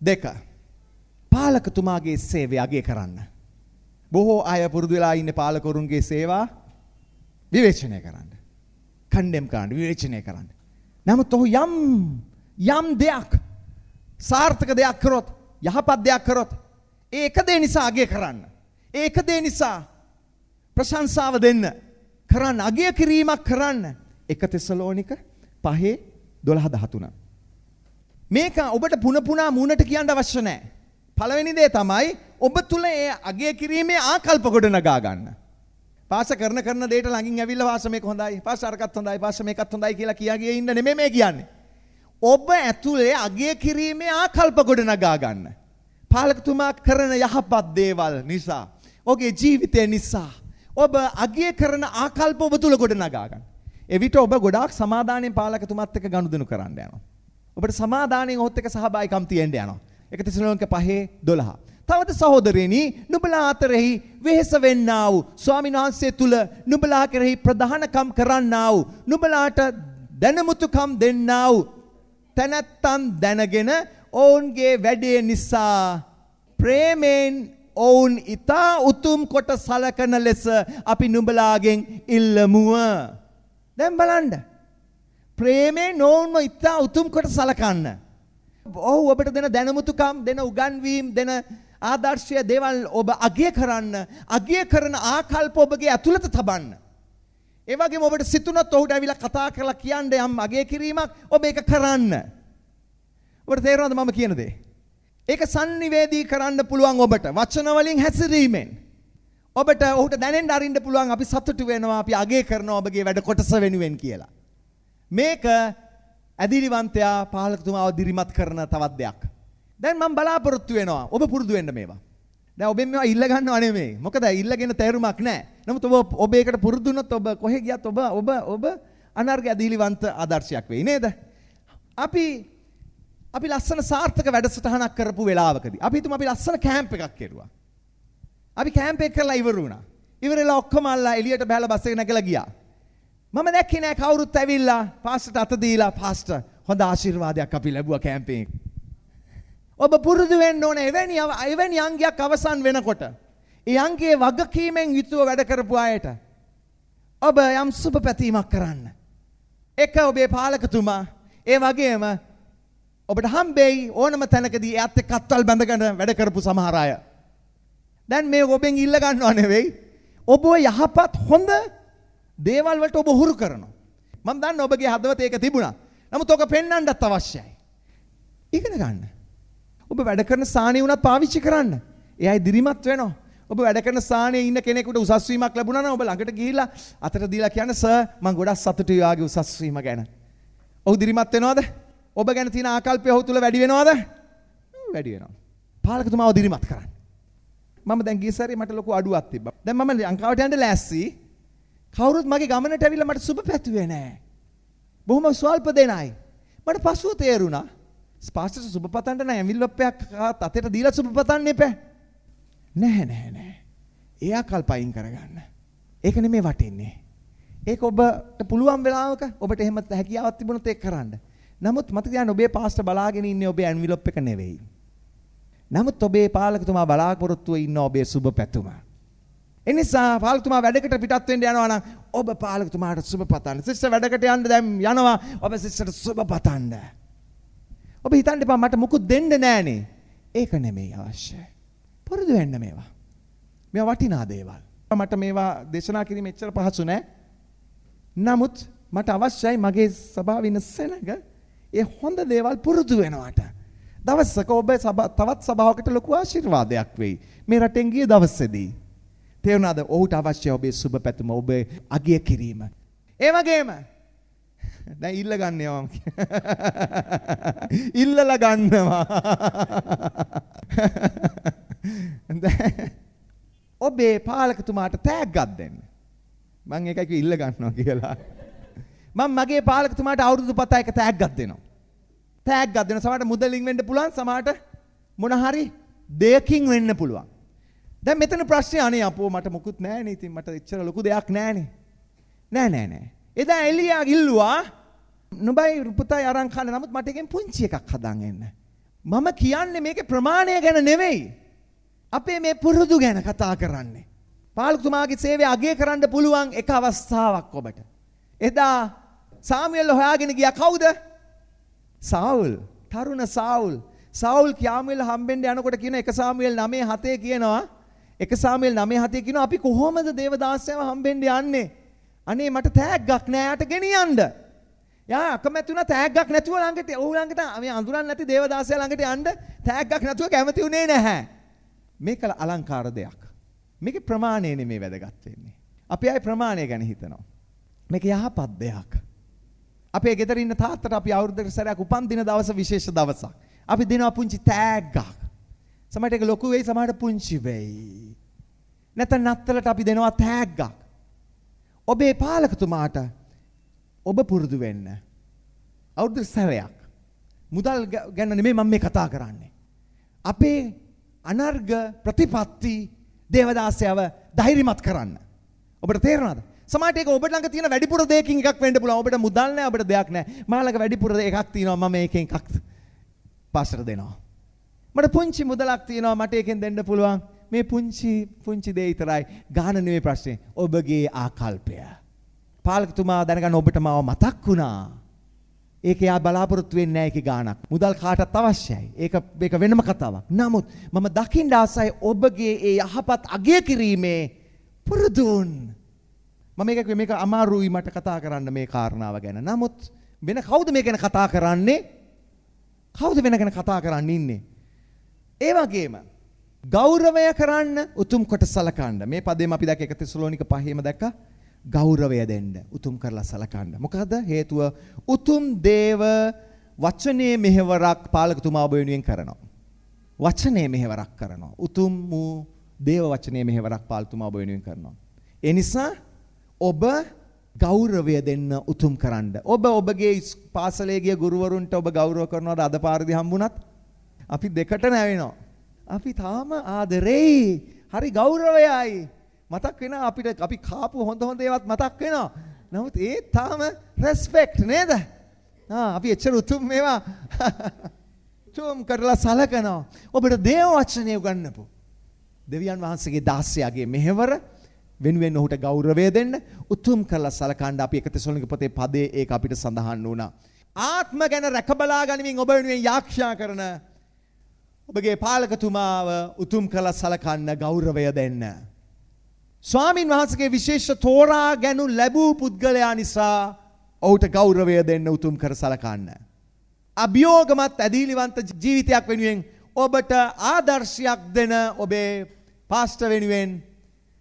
2. පාලකතුමාගේ සේවය අගය කරන්න. බොහෝ අය පුරුදු වෙලා ඉන්නේ පාලකවරුන්ගේ සේවා විවේචනය කරන්න. කන්ඩෙම් කරන්න, විවේචනය කරන්න. නමුත් ඔහු යම් දෙයක් සාර්ථක දෙයක් කරොත්, යහපත් දෙයක් කරොත් ඒ එක දේ නිසා අගය කරන්න. ඒ එක දේ නිසා ප්‍රශංසාව දෙන්න කරන්න අගය කිරීමක් කරන්න. 1 තෙසලෝනික 5:12-13. මේක ඔබට පුන මුණට කියන්න අවශ්‍ය නැහැ. පළවෙනි දේ තමයි ඔබ තුල ඒ අගය කිරීමේ ආකල්ප ගොඩ නගා ගන්න. පාස කරන දෙයට ළඟින් ඇවිල්ලා පාස මේක හොඳයි, පාස අරකට හොඳයි, පාස මේකත් හොඳයි කියලා කියාගේ ඉන්න නෙමෙයි මේ කියන්නේ. ඔබ ඇතුලේ අගය කිරීමේ ආකල්ප ගොඩ නගා ගන්න. පාලකතුමා කරන යහපත් දේවල් නිසා, ඔබගේ ජීවිතය නිසා ඔබ අගය කරන ආකල්ප ඔබ තුල ගොඩ නගා ගන්න. එවිට ඔබ ගොඩාක් සමාදානයෙන් පාලකතුමාත් එක්ක ගනුදෙනු කරන්න යනවා. ඔබට සමාදානයෙන් ඔහොත් එක්ක සහභාගීකම් තියෙන්න යනවා. 1 තෙසලෝනික 5:12. තවද සහෝදරයනි නුඹලා අතරෙහි වෙහෙස වෙන්නා වූ ස්වාමීන් වහන්සේ තුල නුඹලා කෙරෙහි ප්‍රධානකම් කරන්නා වූ නුඹලාට දැනමුතුකම් දෙන්නා වූ තැනැත්තන් දැනගෙන ඔවුන්ගේ වැඩේ නිසා ප්‍රේමයෙන් ඔවුන් ඊතා උතුම් කොට සලකන ලෙස අපි නුඹලාගෙන් ඉල්ලමුව. දැන් බලන්න. ප්‍රේමයෙන් ඔවුන්ව ඊතා උතුම් කොට සලකන්න. ඔව් ඔබට දෙන දැනුමුතුකම්, දෙන උගන්වීම්, දෙන ආදර්ශය දේවල් ඔබ අගය කරන්න, අගය කරන ආකල්ප ඔබගේ ඇතුළත තබන්න. ඒ වගේම ඔබට සිතුනොත් ඔහුට ඇවිල්ලා කතා කරලා කියන්න යම් අගය කිරීමක් ඔබ ඒක කරන්න. ඔබට තේරෙනවද මම කියන දේ? ඒක සංනිවේදී කරන්න පුළුවන් ඔබට වචන වලින් හැසිරීමෙන්. ඔබට ඔහුට දැනෙන්න අරින්න පුළුවන් අපි සතුටු වෙනවා, අපි අගය කරනවා ඔබගේ වැඩ කොටස වෙනුවෙන් කියලා. මේක ඇදිලිවන්තයා පාලකතුමාව දිරිමත් කරන තවත් දෙයක්. දැන් මම බලාපොරොත්තු වෙනවා ඔබ පුරුදු වෙන්න මේවා. දැන් ඔබෙන් මේවා ඉල්ල ගන්නව නෙමෙයි. මොකද ඉල්ලගෙන තේරුමක් නැහැ. නමුත් ඔබ ඒකට පුරුදු වුණොත් ඔබ කොහෙ ගියත් ඔබ අනර්ග ඇදිලිවන්ත ආදර්ශයක් වෙයි නේද? අපි ලස්සන සාර්ථක වැඩසටහනක් කරපු වෙලාවකදී අපි හිතමු අපි ලස්සන කැම්ප් එකක් කෙරුවා. අපි කැම්ප් එක කරලා ඉවර වුණා. ඉවරලා ඔක්කොම අල්ලා එළියට බහලා බස් එක නැගලා ගියා. මම දැක්කේ නෑ කවුරුත් ඇවිල්ලා පාස්ටර්ට අත දීලා පාස්ටර් හොඳ ආශිර්වාදයක් අපි ලැබුවා කැම්පේ. ඔබ පුරුදු වෙන්න ඕනේ එවැනි අංගයක් අවසන් වෙනකොට ඒ අංගයේ වගකීමෙන් යුතුව වැඩ කරපු අයට ඔබ යම් සුබ පැතීමක් කරන්න. එක ඔබේ පාලකතුමා ඒ වගේම ඔබට හම්බෙයි ඕනම තැනකදී එයත් එක්ක අත්වල් බැඳගෙන වැඩ කරපු සමහර අය. දැන් මේ ඔබෙන් ඉල්ල ගන්නව නෙවෙයි. ඔබ යහපත් හොඳ දේවල් වලට ඔබ හුරු කරනවා. මම දන්නවා ඔබගේ හදවතේ ඒක තිබුණා. නමුත් ඔක පෙන්වන්නත් අවශ්‍යයි. ඉගෙන ගන්න. ඔබ වැඩ කරන ස්ථානේ වුණත් පාවිච්චි කරන්න. එයයි දිරිමත් වෙනවා. ඔබ වැඩ කරන ස්ථානයේ ඉන්න කෙනෙකුට උසස් වීමක් ලැබුණා නම් ඔබ ළඟට ගිහිල්ලා අතට දීලා කියන්න සර් මම ගොඩක් සතුටුයි යාගේ උසස් වීම ගැන. ඔහු දිරිමත් වෙනවද? ඔබ ගැන තියෙන ආකල්පය ඔහු තුල වැඩි වෙනවද? වැඩි වෙනවා. පාලකතුමාව දිරිමත් කරන්න. මම දැන් ගිය සැරේ මට ලොකු අඩුවක් තිබ්බා. දැන් මම ලංකාවට යන්න ලෑස්ති. කවුරුත් මගේ ගමනට ඇවිල්ලා මට සුබ පැතුවේ නැහැ. බොහොම ස්වල්ප දෙනයි. මට පසුව තේරුණා පාස්ටර් සුබ පතන්න නෑ එන්විලොප්පයක් අතට දීලා සුබ පතන්න එපා. නෑ. ඒ ආකල්පයින් කරගන්න. ඒක නෙමෙයි වටින්නේ. ඒක ඔබට පුළුවන් වෙලාවක ඔබට එහෙම හැකියාවක් තිබුණොත් ඒක කරන්න. නමුත් මතක තියාගන්න ඔබේ පාස්ටර් බලාගෙන ඉන්නේ ඔබේ එන්විලොප් එක නෙවෙයි. නමුත් ඔබේ පාලකතුමා බලාපොරොත්තුව ඉන්න ඔබේ සුබ පැතුම. එනිසා පාලකතුමා වැඩකට පිටත් වෙන්න යනවා නම් ඔබ පාලකතුමාට සුබ පතන්න. සිස්ටර් වැඩකට යන්න දැන් යනවා ඔබ සිස්ටර්ට සුබ පතන්න. ඔබ හිතන්න එපා මට මුකුත් දෙන්න නෑනේ. ඒක නෙමෙයි අවශ්‍යයි. පුරුදු වෙන්න මේවා. මේවා වටිනා දේවල්. මට මේවා දේශනා කිරීම එච්චර පහසු නෑ. නමුත් මට අවශ්‍යයි මගේ සභාවේ ඉන්න සෙනඟ ඒ හොඳ දේවල් පුරුදු වෙනවට. දවසක ඔබ තවත් සභාවකට ලොකු ආශිර්වාදයක් වෙයි. මේ රටෙන් ගිය දවසේදී. තේරුණාද? ඔහුට අවශ්‍ය ඔබේ සුබ පැතුම ඔබ අගය කිරීම. ඒ වගේම දැන් ඉල්ල ගන්නවා. ඉල්ලලා ගන්නවා. ඔබේ පාලකතුමාට තෑග්ගක් දෙන්න. මම ඒකයි කිව්වේ ඉල්ල ගන්නවා කියලා. මම මගේ පාලකතුමාට අවුරුදු 7ක තෑග්ගක් දෙනවා. තෑග්ගක් දෙනවා. සමහරට මුදලින් වෙන්න පුළුවන්, සමහරට මොන හරි දෙයකින් වෙන්න පුළුවන්. දැන් මෙතන ප්‍රශ්නේ අනේ අපෝ මට මොකුත් නැහැ නේ. ඉතින් මට එච්චර ලොකු දෙයක් නැහැ නේ. නෑ. එදා එලියා ගිල්ලුවා නුඹයි පුතයි අරන් කන්න. නමුත් මට එකෙන් පුංචි එකක් හදන් එන්න. මම කියන්නේ මේකේ ප්‍රමාණය ගැන නෙවෙයි. අපේ මේ පුරුදු ගැන කතා කරන්නේ. පාලකතුමාගේ සේවය අගය කරන්න පුළුවන් එක අවස්ථාවක් ඔබට. එදා සාමුවෙල් හොයාගෙන ගියා කවුද? සාවුල්. තරුණ සාවුල්. සාවුල් සාමුවෙල් හම්බෙන්න යනකොට කියන 1 සාමුවෙල් 9:7 කියනවා. 1 සාමුවෙල් 9:7 කියනවා අපි කොහොමද දේවදාසයව හම්බෙන්න යන්නේ? අනේ මට තෑග්ගක් නෑ යට ගෙනියන්න. යා අකමැති වුණා තෑග්ගක් නැතුව ළඟට ඔහු ළඟට මේ අඳුරන්නේ නැති දේවදාසයා ළඟට යන්න තෑග්ගක් නැතුව කැමති උනේ නැහැ. මේක අලංකාර දෙයක්. මේකේ ප්‍රමාණය නෙමෙයි වැදගත් වෙන්නේ. අපි ආයේ ප්‍රමාණය ගැන හිතනවා. මේක යහපත් දෙයක්. අපේ ගෙදර ඉන්න තාත්තට අපි අවුරුද්දකට සැරයක් උපන් දින දවස විශේෂ දවසක්. අපි දෙනවා පුංචි තෑග්ගක්. සමහරට ඒක ලොකු වෙයි සමහරට පුංචි වෙයි. නැත්නම් නත්තලට අපි දෙනවා තෑග්ගක්. ඔබේ පාලකතුමාට ඔබ පුරුදු වෙන්න. අවුරුදු සැරයක්. මුදල් ගැන නෙමෙයි මම මේ කතා කරන්නේ. අපේ අනර්ග ප්‍රතිපත්ති දේවදාසයව ධෛර්යමත් කරන්න. ඔබට තේරෙනවද? සමහරට ඒක ඔබ ළඟ තියෙන වැඩිපුර දෙයකින් එකක් වෙන්න පුළුවන්. ඔබට මුදල් නැහැ, ඔබට දෙයක් නැහැ. මා ළඟ වැඩිපුර එකක් තියෙනවා. මම මේකෙන් එකක් පාසට දෙනවා. මට පුංචි මුදලක් තියෙනවා. මට ඒකෙන් දෙන්න පුළුවන්. මේ පුංචි දේ විතරයි. ගාන නෙමෙයි ප්‍රශ්නේ. ඔබගේ ආකල්පය. පාලකතුමා දැනගන්න ඔබට මාව මතක් වුණා. ඒක යා බලාපොරොත්තු වෙන්නේ නැහැ ඒකේ ගාණක්. මුදල් කාටත් අවශ්‍යයි. ඒක වෙනම කතාවක්. නමුත් මම දකින්න ආසයි ඔබගේ ඒ යහපත් අගය කිරීමේ පුරුදුන්. මම මේක අමාරුයි මට කතා කරන්න මේ කාරණාව ගැන. නමුත් වෙන කවුද මේ ගැන කතා කරන්නේ? කවුද වෙන ගැන කතා කරන්න ඉන්නේ? ඒ වගේම ගෞරවය කරන්න උතුම් කොට සලකන්න. මේ පදේම අපි දැක්ක 1 තෙසලෝනික 5ෙම දැක්කා. ගෞරවය දෙන්න උතුම් කරලා සලකන්න. මොකද හේතුව උතුම් දේව වචනේ මෙහෙවරක් පාලකතුමා ඔබ වෙනුවෙන් කරනවා. වචනේ මෙහෙවරක් කරනවා. උතුම් වූ දේව වචනේ මෙහෙවරක් පාලකතුමා ඔබ වෙනුවෙන් කරනවා. ඒ නිසා ඔබ ගෞරවය දෙන්න උතුම් කරන්න. ඔබ ඔබගේ පාසලේ ගිය ගුරුවරුන්ට ඔබ ගෞරව කරනවාද? අද පාරදී හම්බුණත් අපි දෙකට නැවෙනවා. අපි තාම ආදරෙයි. හරි ගෞරවයයි. මතක් වෙනවා අපිට අපි කාපු හොඳ ඒවත් මතක් වෙනවා. නමුත් ඒ තාම රෙස්පෙක්ට් නේද? අපි එච්චර උතුම් මේවා උතුම් කරලා සලකනවා. ඔබට දේව වචනේ උගන්වපු දෙවියන් වහන්සේගේ දාසයාගේ මෙහෙවර වෙනුවෙන් ඔහුට ගෞරවය දෙන්න උතුම් කරලා සලකන්න අපි 1 තෙසලෝනික පොතේ පදේ ඒක අපිට සඳහන් වුණා. ආත්ම ගැන රැකබලා ගනිමින් ඔබ වෙනුවෙන් යාක්ෂා කරන ඔබගේ පාලකතුමාව උතුම් කරලා සලකන්න ගෞරවය දෙන්න. ස්වාමින් වහන්සේගේ විශේෂ තෝරා ගැනු ලැබූ පුද්ගලයා නිසා ඔහුට ගෞරවය දෙන්න උතුම් කර සලකන්න. අභියෝගමත් ඇදහිලිවන්ත ජීවිතයක් වෙනුවෙන් ඔබට ආදර්ශයක් දෙන ඔබේ පාස්ටර් වෙනුවෙන්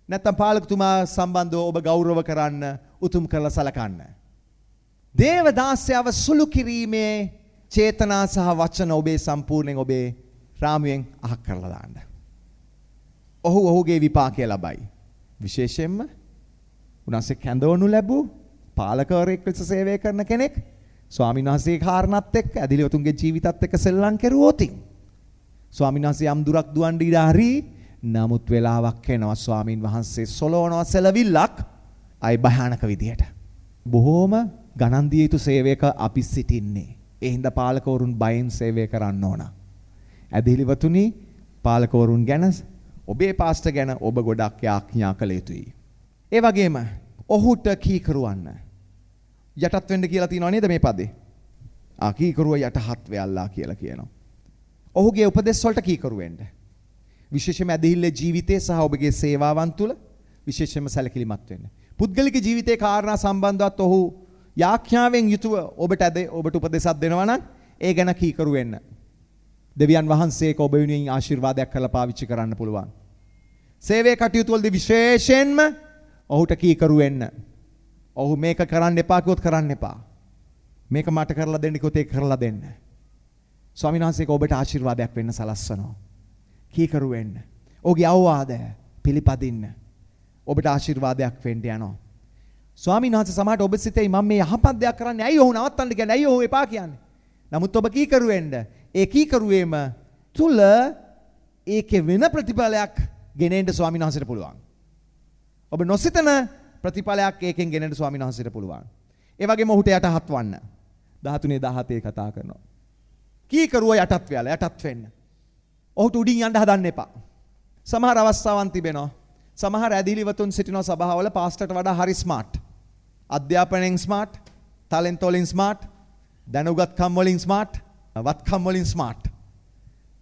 නැත්නම් පාලකතුමා සම්බන්ධව ඔබ ගෞරව කරන්න උතුම් කරලා සලකන්න. දේවදාසයව සුළු කිරීමේ චේතනා සහ වචන ඔබේ සම්පූර්ණයෙන් ඔබේ රාමුවෙන් අහක් කරලා දාන්න. ඔහුගේ විපාකය ලබයි. විශේෂයෙන්ම උන්වහන්සේ කැඳවනු ලැබූ පාලකවරයෙක් ලෙස සේවය කරන කෙනෙක් ස්වාමීන් වහන්සේ කාරණාත් එක්ක ඇදිලිවතුන්ගේ ජීවිතත් එක්ක සෙල්ලම් කෙරුවොත් ස්වාමීන් වහන්සේ යම් දුරක් දුවන් දීලා හරි නමුත් වෙලාවක් එනවා ස්වාමීන් වහන්සේ සොලවනවා සෙලවිල්ලක් අය භයානක විදියට. බොහෝම ගණන් දිය යුතු සේවයක අපි සිටින්නේ. ඒ හින්දා පාලකවරුන් බයෙන් සේවය කරන්න ඕන. ඇදිලිවතුනි පාලකවරුන් ගැන ඔබේ පාස්ටර් ගැන ඔබ ගොඩක් යාඥා කළ යුතුයි. ඒ වගේම ඔහුට කීකරුවන්න. යටත් වෙන්න කියලා තියෙනව නේද මේ පදේ? කීකරුව යටහත් වෙයල්ලා කියලා කියනවා. ඔහුගේ උපදෙස් වලට කීකරු වෙන්න. විශේෂයෙන්ම ඇදහිල්ලේ ජීවිතයේ සහ ඔබගේ සේවාවන් තුල විශේෂයෙන්ම සැලකිලිමත් වෙන්න. පුද්ගලික ජීවිතයේ කාරණා සම්බන්ධවත් ඔහු යාඥාවෙන් යුතුව ඔබට උපදෙසක් දෙනවා නම් ඒ ගැන කීකරු වෙන්න. දෙවියන් වහන්සේක ඔබ වෙනුවෙන් ආශිර්වාදයක් කරලා පාවිච්චි කරන්න පුළුවන්. සේවයේ කටයුතු වලදී විශේෂයෙන්ම ඔහුට කීකරු වෙන්න. ඔහු මේක කරන්න එපා කිව්වොත් කරන්න එපා. මේක මට කරලා දෙන්න කිව්වොත් ඒක කරලා දෙන්න. ස්වාමීන් වහන්සේක ඔබට ආශිර්වාදයක් වෙන්න සලස්වනවා. කීකරු වෙන්න. ඔහුගේ අවවාදය පිළිපදින්න. ඔබට ආශිර්වාදයක් වෙන්න යනවා. ස්වාමීන් වහන්සේ සමහරට ඔබ සිතේ මම මේ යහපත් දෙයක් කරන්නේ ඇයි ඔහු නවත්තන්න කියන්නේ ඇයි ඔහු එපා කියන්නේ. නමුත් ඔබ කීකරු වෙන්න. ඒ කීකරුවේම තුල ඒකේ වෙන ප්‍රතිඵලයක් ගෙනෙන්න ස්වාමීන් වහන්සේට පුළුවන්. ඔබ නොසිතන ප්‍රතිඵලයක් ඒකෙන් ගෙනෙන්න ස්වාමීන් වහන්සේට පුළුවන්. ඒ වගේම ඔහුට යටහත් වන්න. 13:17 කතා කරනවා. කීකරුව යටත් වෙලා යටත් වෙන්න. ඔහුට උඩින් යන්න හදන්න එපා. සමහර අවස්ථාවන් තිබෙනවා. සමහර ඇදිලිවතුන් සිටින සභාවල පාස්ටර්ට වඩා හරි ස්මාර්ට්. අධ්‍යාපනයෙන් ස්මාර්ට්, ටැලන්ට් වලින් ස්මාර්ට්, දැනුගත්කම් වලින් ස්මාර්ට්, වත්කම් වලින් ස්මාර්ට්.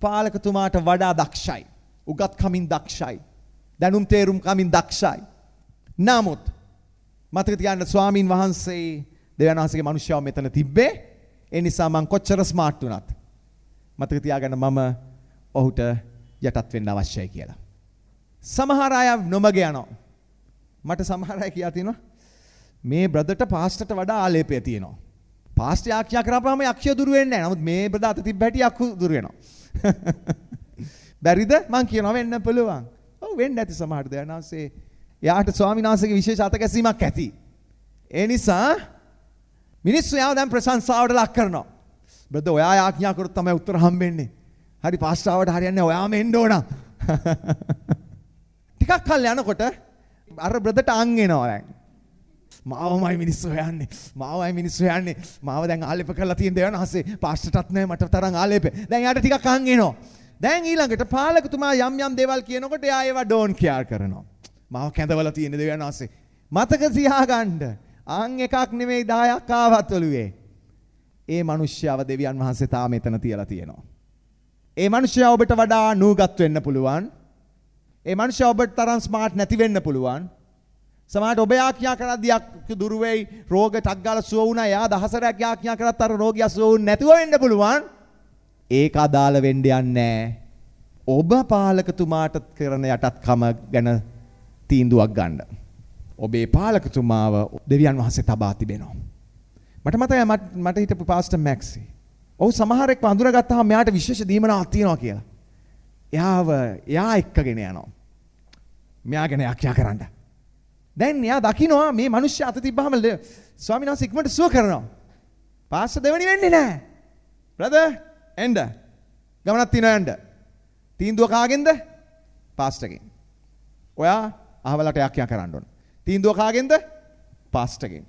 පාලකතුමාට වඩා දක්ෂයි. උගත්කමින් දක්ෂයි. දැනුම් තේරුම් කමින් දක්ෂයි. නමුත් මතක තියාගන්න ස්වාමින් වහන්සේ දෙවියන් වහන්සේගේ මිනිස්යාව මෙතන තිබ්බේ. ඒ නිසා මං කොච්චර ස්මාර්ට් වුණත් මතක තියාගන්න මම ඔහුට යටත් වෙන්න අවශ්‍යයි කියලා. සමහර අය නොමග යනවා. මට සමහර අය කියා තිනවා මේ බ්‍රදර්ට පාස්ටර්ට වඩා ආලේපය තියෙනවා. පාස්ටර් යාක්ෂා කරාපුවාම යක්ෂය දුර වෙන්නේ නැහැ. නමුත් මේ බ්‍රදර් අත තිබ්බ හැටි යක්කු දුර වෙනවා. බැරිද? මං කියනවා වෙන්න පුළුවන්. ඔව් වෙන්න ඇති සමහර දයනාසේ. යාට ස්වාමීන් වහන්සේගේ විශේෂ අතකැසීමක් ඇති. ඒ නිසා මිනිස්සු යාව දැන් ප්‍රශංසාවට ලක් කරනවා. බ්‍රදර් ඔයා යාඥා කරොත් තමයි උත්තර හම්බෙන්නේ. හරි පාස්ටර්වට හරියන්නේ ඔයාම එන්න ඕන. ටිකක් කල් යනකොට අර බ්‍රදර්ට අං එනවා දැන්. මාවමයි මිනිස්සු හොයන්නේ. මාවයි මිනිස්සු හොයන්නේ. මාව දැන් ආලේප කරලා තියෙන දේවල් අහසේ පාස්ටර්ටත් නැහැ මට තරම් ආලේප. දැන් යාට ටිකක් අං එනවා. දැන් ඊළඟට පාලකතුමා යම් දේවල් කියනකොට එයා ඒවා ඩෝන් කෙයාර් කරනවා. මාව කැඳවලා තියෙන දේවල් අහසේ. මතක තියාගන්න. අං එකක් නෙමෙයි 10ක් ආවත් ඔළුවේ. ඒ මිනිස්යාව දෙවියන් වහන්සේ තාම එතන තියලා තියෙනවා. ඒ මිනිස්යා ඔබට වඩා නූගත් වෙන්න පුළුවන්. ඒ මිනිස්යා ඔබට තරම් ස්මාර්ට් නැති වෙන්න පුළුවන්. සමහරට ඔබ යාඥා කරද්දී දුර වෙයි රෝග ටක් ගාලා සුව වුණා. එයා දහසරයක් යාඥා කරත් අර රෝගියා සුව වුනේ නැතුව වෙන්න පුළුවන්. ඒක අදාළ වෙන්න යන්නේ ඔබ පාලකතුමාට කරන යටත්කම ගැන තීන්දුවක් ගන්න. ඔබේ පාලකතුමාව දෙවියන් වහන්සේ තබා තිබෙනවා. මට මතකයි මට හිටපු පාස්ටර් මැක්සි. ඔහු සමහරෙක්ව අඳුරගත්තාම මෙයාට විශේෂ දීමනාවක් තියෙනවා කියලා. එයා එක්කගෙන යනවා. මෙයා ගැන යාඥා කරන්න. දැන් එයා දකිනවා මේ මිනිස්සු අත තිබ්බහම ස්වාමීන් වහන්සේ ඉක්මනට සුව කරනවා. පාස්ටර් දෙවෙනි වෙන්නේ නැහැ. බ්‍රදර් එන්න. ගමනක් තියනවා යන්න. තීන්දුව කාගෙන්ද? පාස්ටර්ගෙන්. ඔයා අහවලට යාඥා කරන්න ඕන. තීන්දුව කාගෙන්ද? පාස්ටර්ගෙන්.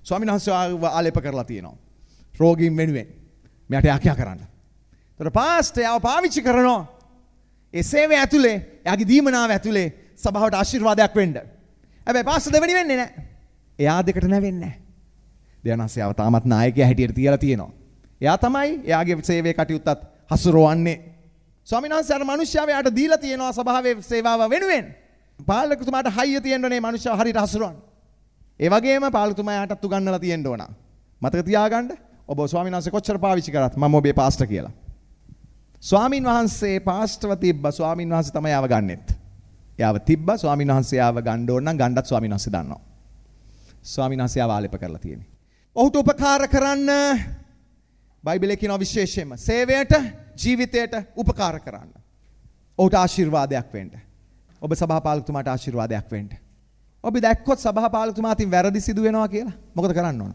ස්වාමීන් වහන්සේ ආලේප කරලා තියෙනවා. රෝගීන් වෙනුවෙන්. මෙයාට යාඥා කරන්න. ඒතර පාස්ටර් යව පාවිච්චි කරනවා. ඒ සේවය ඇතුලේ, එයාගේ දීමනාව ඇතුලේ සභාවට ආශිර්වාදයක් වෙන්න. හැබැයි පාස්ටර් දෙවෙනි වෙන්නේ නැහැ. එයා දෙකට නැවෙන්නේ නැහැ. දෙවනස්සයාව තාමත් නායකයා හැටියට තියලා තියෙනවා. එයා තමයි එයාගේ සේවයේ කටයුත්තත් හසුරවන්නේ. ස්වාමීන් වහන්සේ අර මිනිස්යාව යාට දීලා තියෙනවා සභාවේ සේවාව වෙනුවෙන්. පාලකතුමාට හයිය තියෙනනේ මිනිස්යාව හරියට හසුරවන්න. ඒ වගේම පාලකතුමා යාටත් උගන්වලා තියෙන්න ඕන. මතක තියාගන්න ඔබ ස්වාමීන් වහන්සේ කොච්චර පාවිච්චි කරත් මම ඔබේ පාස්ටර් කියලා. ස්වාමීන් වහන්සේ පාස්ටර්ව තිබ්බා ස්වාමීන් වහන්සේ තමයි ආව ගන්නෙත්. එයාව තිබ්බා ස්වාමීන් වහන්සේ ආව ගන්න ඕන නම් ගන්නත් ස්වාමීන් වහන්සේ දන්නවා. ස්වාමීන් වහන්සේ ආව ආලේප කරලා තියෙන්නේ. ඔහුට උපකාර කරන්න බයිබලයේ කියනවා විශේෂයෙන්ම සේවයට ජීවිතයට උපකාර කරන්න. ඔහුට ආශිර්වාදයක් වෙන්න. ඔබ සභාපාලකතුමාට ආශිර්වාදයක් වෙන්න. ඔබ දැක්කොත් සභාපාලකතුමා අතින් වැරදි සිදු වෙනවා කියලා මොකද කරන්න ඕන?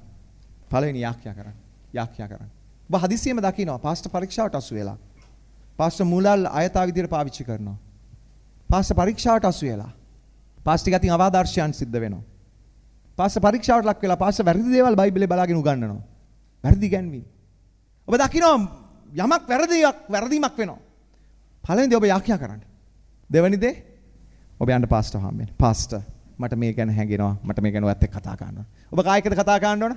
පළවෙනි යාක්‍යා කරන්න. යාක්‍යා කරන්න. ඔබ හදිසියෙම දකිනවා පාස්ටර් පරීක්ෂාවට අසු වෙලා. පාස්ටර් මුලල් අයථා විදියට පාවිච්චි කරනවා. පාස්ටර් පරීක්ෂාවට අසු වෙලා. පාස්ටර් ගතින් අවාදර්ශයන් සිද්ධ වෙනවා. පාස්ටර් පරීක්ෂාවට ලක් වෙලා පාස්ටර් වැරදි දේවල් බයිබලේ බලාගෙන උගන්වනවා. වැරදි ගැන්වීම. ඔබ දකිනවා යමක් වැරදීමක් වෙනවා. පළවෙනි දේ ඔබ යාක්‍යා කරන්න. දෙවෙනි දේ ඔබ යන්න පාස්ටර් හම්බෙන්න. පාස්ටර් මට මේ ගැන හැඟෙනවා. මට මේ ගැන ඔයත් එක්ක කතා කරන්න ඕන. ඔබ කායිකද කතා කරන්න ඕන?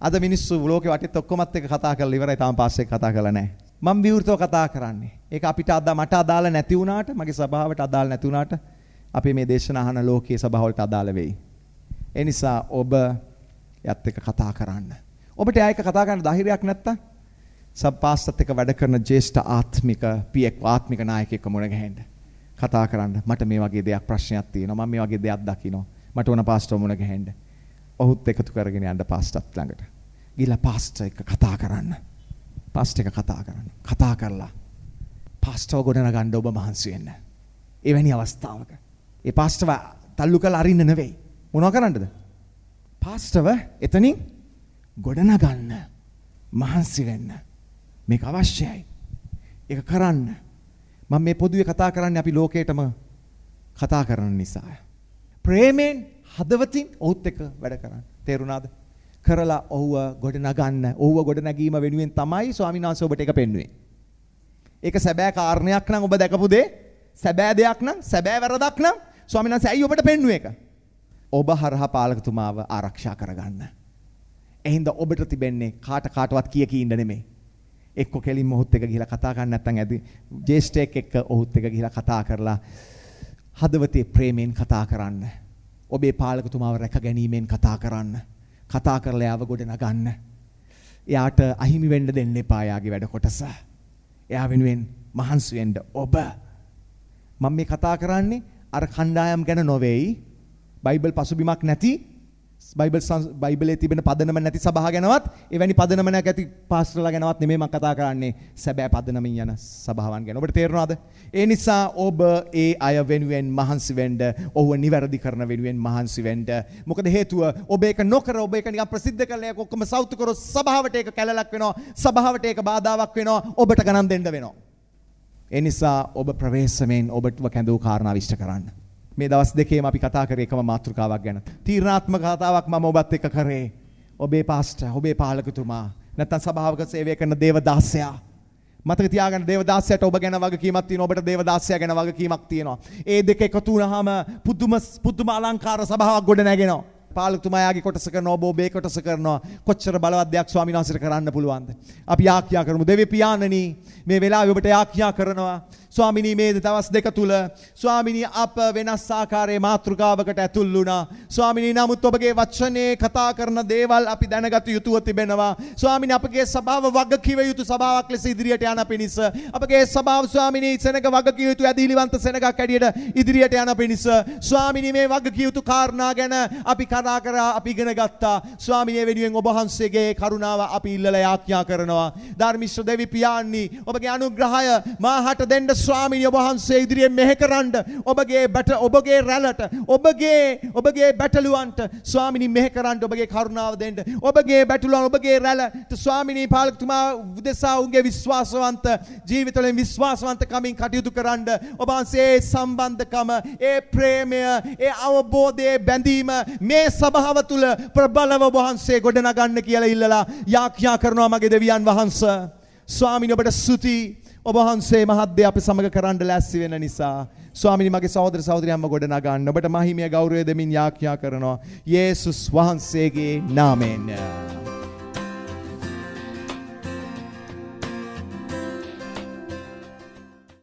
අද මිනිස්සු ලෝකේ වටේත් ඔක්කොමත් එක්ක කතා කරලා ඉවරයි. තාම පාස්ටර් එක්ක කතා කරලා නැහැ. මම විවෘතව කතා කරන්නේ. ඒක අපිට මට අදාළ නැති වුණාට, මගේ සභාවට අදාළ නැති වුණාට අපි මේ දේශන අහන ලෝකයේ සභාවලට අදාළ වෙයි. ඒ නිසා ඔබ යත් එක්ක කතා කරන්න. ඔබට ආයක කතා කරන්න ධෛර්යයක් නැත්තම් සබ්පාස්ටත් එක්ක වැඩ කරන ජ්‍යෙෂ්ඨ ආත්මික පියෙක් ආත්මික නායකයෙක් මුණ ගැහෙන්න. කතා කරන්න. මට මේ වගේ දෙයක් ප්‍රශ්නයක් තියෙනවා. මම මේ වගේ දෙයක් දකිනවා. මට ඕන පාස්ටර් මුණ ගැහෙන්න. ඔහුත් එකතු කරගෙන යන්න පාස්ටර්ත් ළඟට. ගිහලා පාස්ටර් එක්ක කතා කරන්න. පාස්ටර් එක්ක කතා කරන්න. කතා කරලා පාස්ටර්ව ගොඩනගන්න ඔබ මහන්සි වෙන්න. එවැනි අවස්ථාවක. ඒ පාස්ටර්ව තල්ලු කරලා අරින්න නෙවෙයි. මොනවා කරන්නද? පාස්ටර්ව එතනින් ගොඩනගන්න. මහන්සි වෙන්න. මේක අවශ්‍යයි. ඒක කරන්න. මම මේ පොදුවේ කතා කරන්නේ අපි ලෝකේටම කතා කරන නිසා. ප්‍රේමෙන් හදවතින් ඔහුත් එක්ක වැඩ කරන්න. තේරුණාද? කරලා ඔහුව ගොඩනගන්න. ඔහුව ගොඩනැගීම වෙනුවෙන් තමයි ස්වාමීන් වහන්සේ ඔබට ඒක පෙන්වුවේ. ඒක සැබෑ කාරණයක් නම් ඔබ දැකපු දේ, සැබෑ දෙයක් නම්, සැබෑ වැරදක් නම් ස්වාමීන් වහන්සේ ඇයි ඔබට පෙන්වුවේ ඒක? ඔබ හරහා පාලකතුමාව ආරක්ෂා කරගන්න. එහෙනම් ඔබට තිබෙන්නේ කාටවත් කී ඉන්න නෙමෙයි. එක්ක කෙලින්ම ඔහුත් එක්ක ගිහිලා කතා කරන්න නැත්නම් ඇති ජේෂ්ඨයෙක් එක්ක ඔහුත් එක්ක ගිහිලා කතා කරලා හදවතේ ප්‍රේමයෙන් කතා කරන්න. ඔබේ පාලකතුමාව රැක ගැනීමෙන් කතා කරන්න. කතා කරලා යාව ගොඩ නගන්න. එයාට අහිමි වෙන්න දෙන්න එපා යාගේ වැඩ කොටස. එයා වෙනුවෙන් මහන්සි වෙන්න ඔබ. මම මේ කතා කරන්නේ අර කණ්ඩායම් ගැන නොවේයි. බයිබල් පසුබිමක් නැති බයිබලයේ තිබෙන පදනම නැති සභාව ගැනවත් එවැනි පදනම නැති පාස්ටර්ලා ගැනවත් නෙමෙයි මම කතා කරන්නේ. සැබෑ පදනමින් යන සභාවන් ගැන. ඔබට තේරෙනවද? ඒ නිසා ඔබ ඒ අය වෙනුවෙන් මහන්සි වෙන්න, ඔව්ව නිවැරදි කරන වෙනුවෙන් මහන්සි වෙන්න. මොකද හේතුව ඔබ ඒක නොකර ඔබ ඒක නිකන් ප්‍රසිද්ධ කරලා ඒක ඔක්කොම සෞතු කරොත් සභාවට ඒක කැලලක් වෙනවා. සභාවට ඒක බාධාවක් වෙනවා. ඔබට ගණන් දෙන්න වෙනවා. ඒ නිසා ඔබ ප්‍රවේශමෙන් ඔබටව කැඳවූ කාරණා විශ්ල කරන්න. මේ දවස් දෙකේම අපි කතා කරේ එකම මාතෘකාවක් ගැන. තීරණාත්මක කතාවක් මම ඔබත් එක්ක කරේ. ඔබේ පාස්ටර්, ඔබේ පාලකතුමා, නැත්නම් සභාවක සේවය කරන දේවදාසයා. මතක තියාගන්න දේවදාසයාට ඔබ ගැන වගකීමක් තියෙනවා. ඔබට දේවදාසයා ගැන වගකීමක් තියෙනවා. ඒ දෙක එකතු වුණාම පුදුම අලංකාර සභාවක් ගොඩ නැගෙනවා. පාලකතුමා යාගේ කොටස කරනවා, ඔබ ඔබේ කොටස කරනවා. කොච්චර බලවත් දෙයක් ස්වාමීන් වහන්සේට කරන්න පුළුවන්ද? අපි යාඥා කරමු. දෙවි පියාණනි, මේ වෙලාවේ ඔබට යාඥා කරනවා. ස්වාමිනී මේ දවස් දෙක තුල ස්වාමිනී අප වෙනස් ආකාරයේ මාතෘකාවකට ඇතුල් වුණා. ස්වාමිනී නමුත් ඔබගේ වචනේ කතා කරන දේවල් අපි දැනගත යුතුව තිබෙනවා. ස්වාමිනී අපගේ සභාව වගකිව යුතු සභාවක් ලෙස ඉදිරියට යන පිණිස අපගේ සභාව ස්වාමිනී සෙනග වගකිව යුතු ඇදහිලිවන්ත සෙනගක් ඇඩියට ඉදිරියට යන පිණිස ස්වාමිනී මේ වගකිව යුතු කාරණා ගැන අපි කතා කරා, අපි ඉගෙන ගත්තා. ස්වාමිනී වෙනුවෙන් ඔබ වහන්සේගේ කරුණාව අපි ඉල්ලලා යාඥා කරනවා. ධර්මිෂ්ඨ දෙවි පියාණනි, ඔබගේ අනුග්‍රහය මාහට දෙන්න ස්වාමීනි. ඔබ වහන්සේ ඉදිරියෙන් මෙහෙ කරන්න. ඔබගේ රැළට, ඔබගේ බැටළුවන්ට ස්වාමීනි මෙහෙ කරන්න ඔබගේ කරුණාව දෙන්න. ඔබගේ බැටළුවන්, ඔබගේ රැළට ස්වාමීනි පාලකතුමා උදෙසා උන්ගේ විශ්වාසවන්ත ජීවිතවලින් විශ්වාසවන්තකමින් කටයුතු කරන්න. ඔබ වහන්සේ සම්බන්ධකම, ඒ ප්‍රේමය, ඒ අවබෝධය, බැඳීම මේ සභාව තුල ප්‍රබලව ඔබ වහන්සේ ගොඩනගන්න කියලා ඉල්ලලා යාඥා කරනවා මගේ දෙවියන් වහන්සේ. ස්වාමීනි ඔබට ස්තුතියි. ඔබ වහන්සේ මහත් දේ අපි සමග කරන්න ලෑස්ති වෙන නිසා ස්වාමීනි මගේ සහෝදර සහෝදරියන්ව ගොඩ නගන්න ඔබට මහිමය ගෞරවය දෙමින් යාඥා කරනවා යේසුස් වහන්සේගේ නාමයෙන්.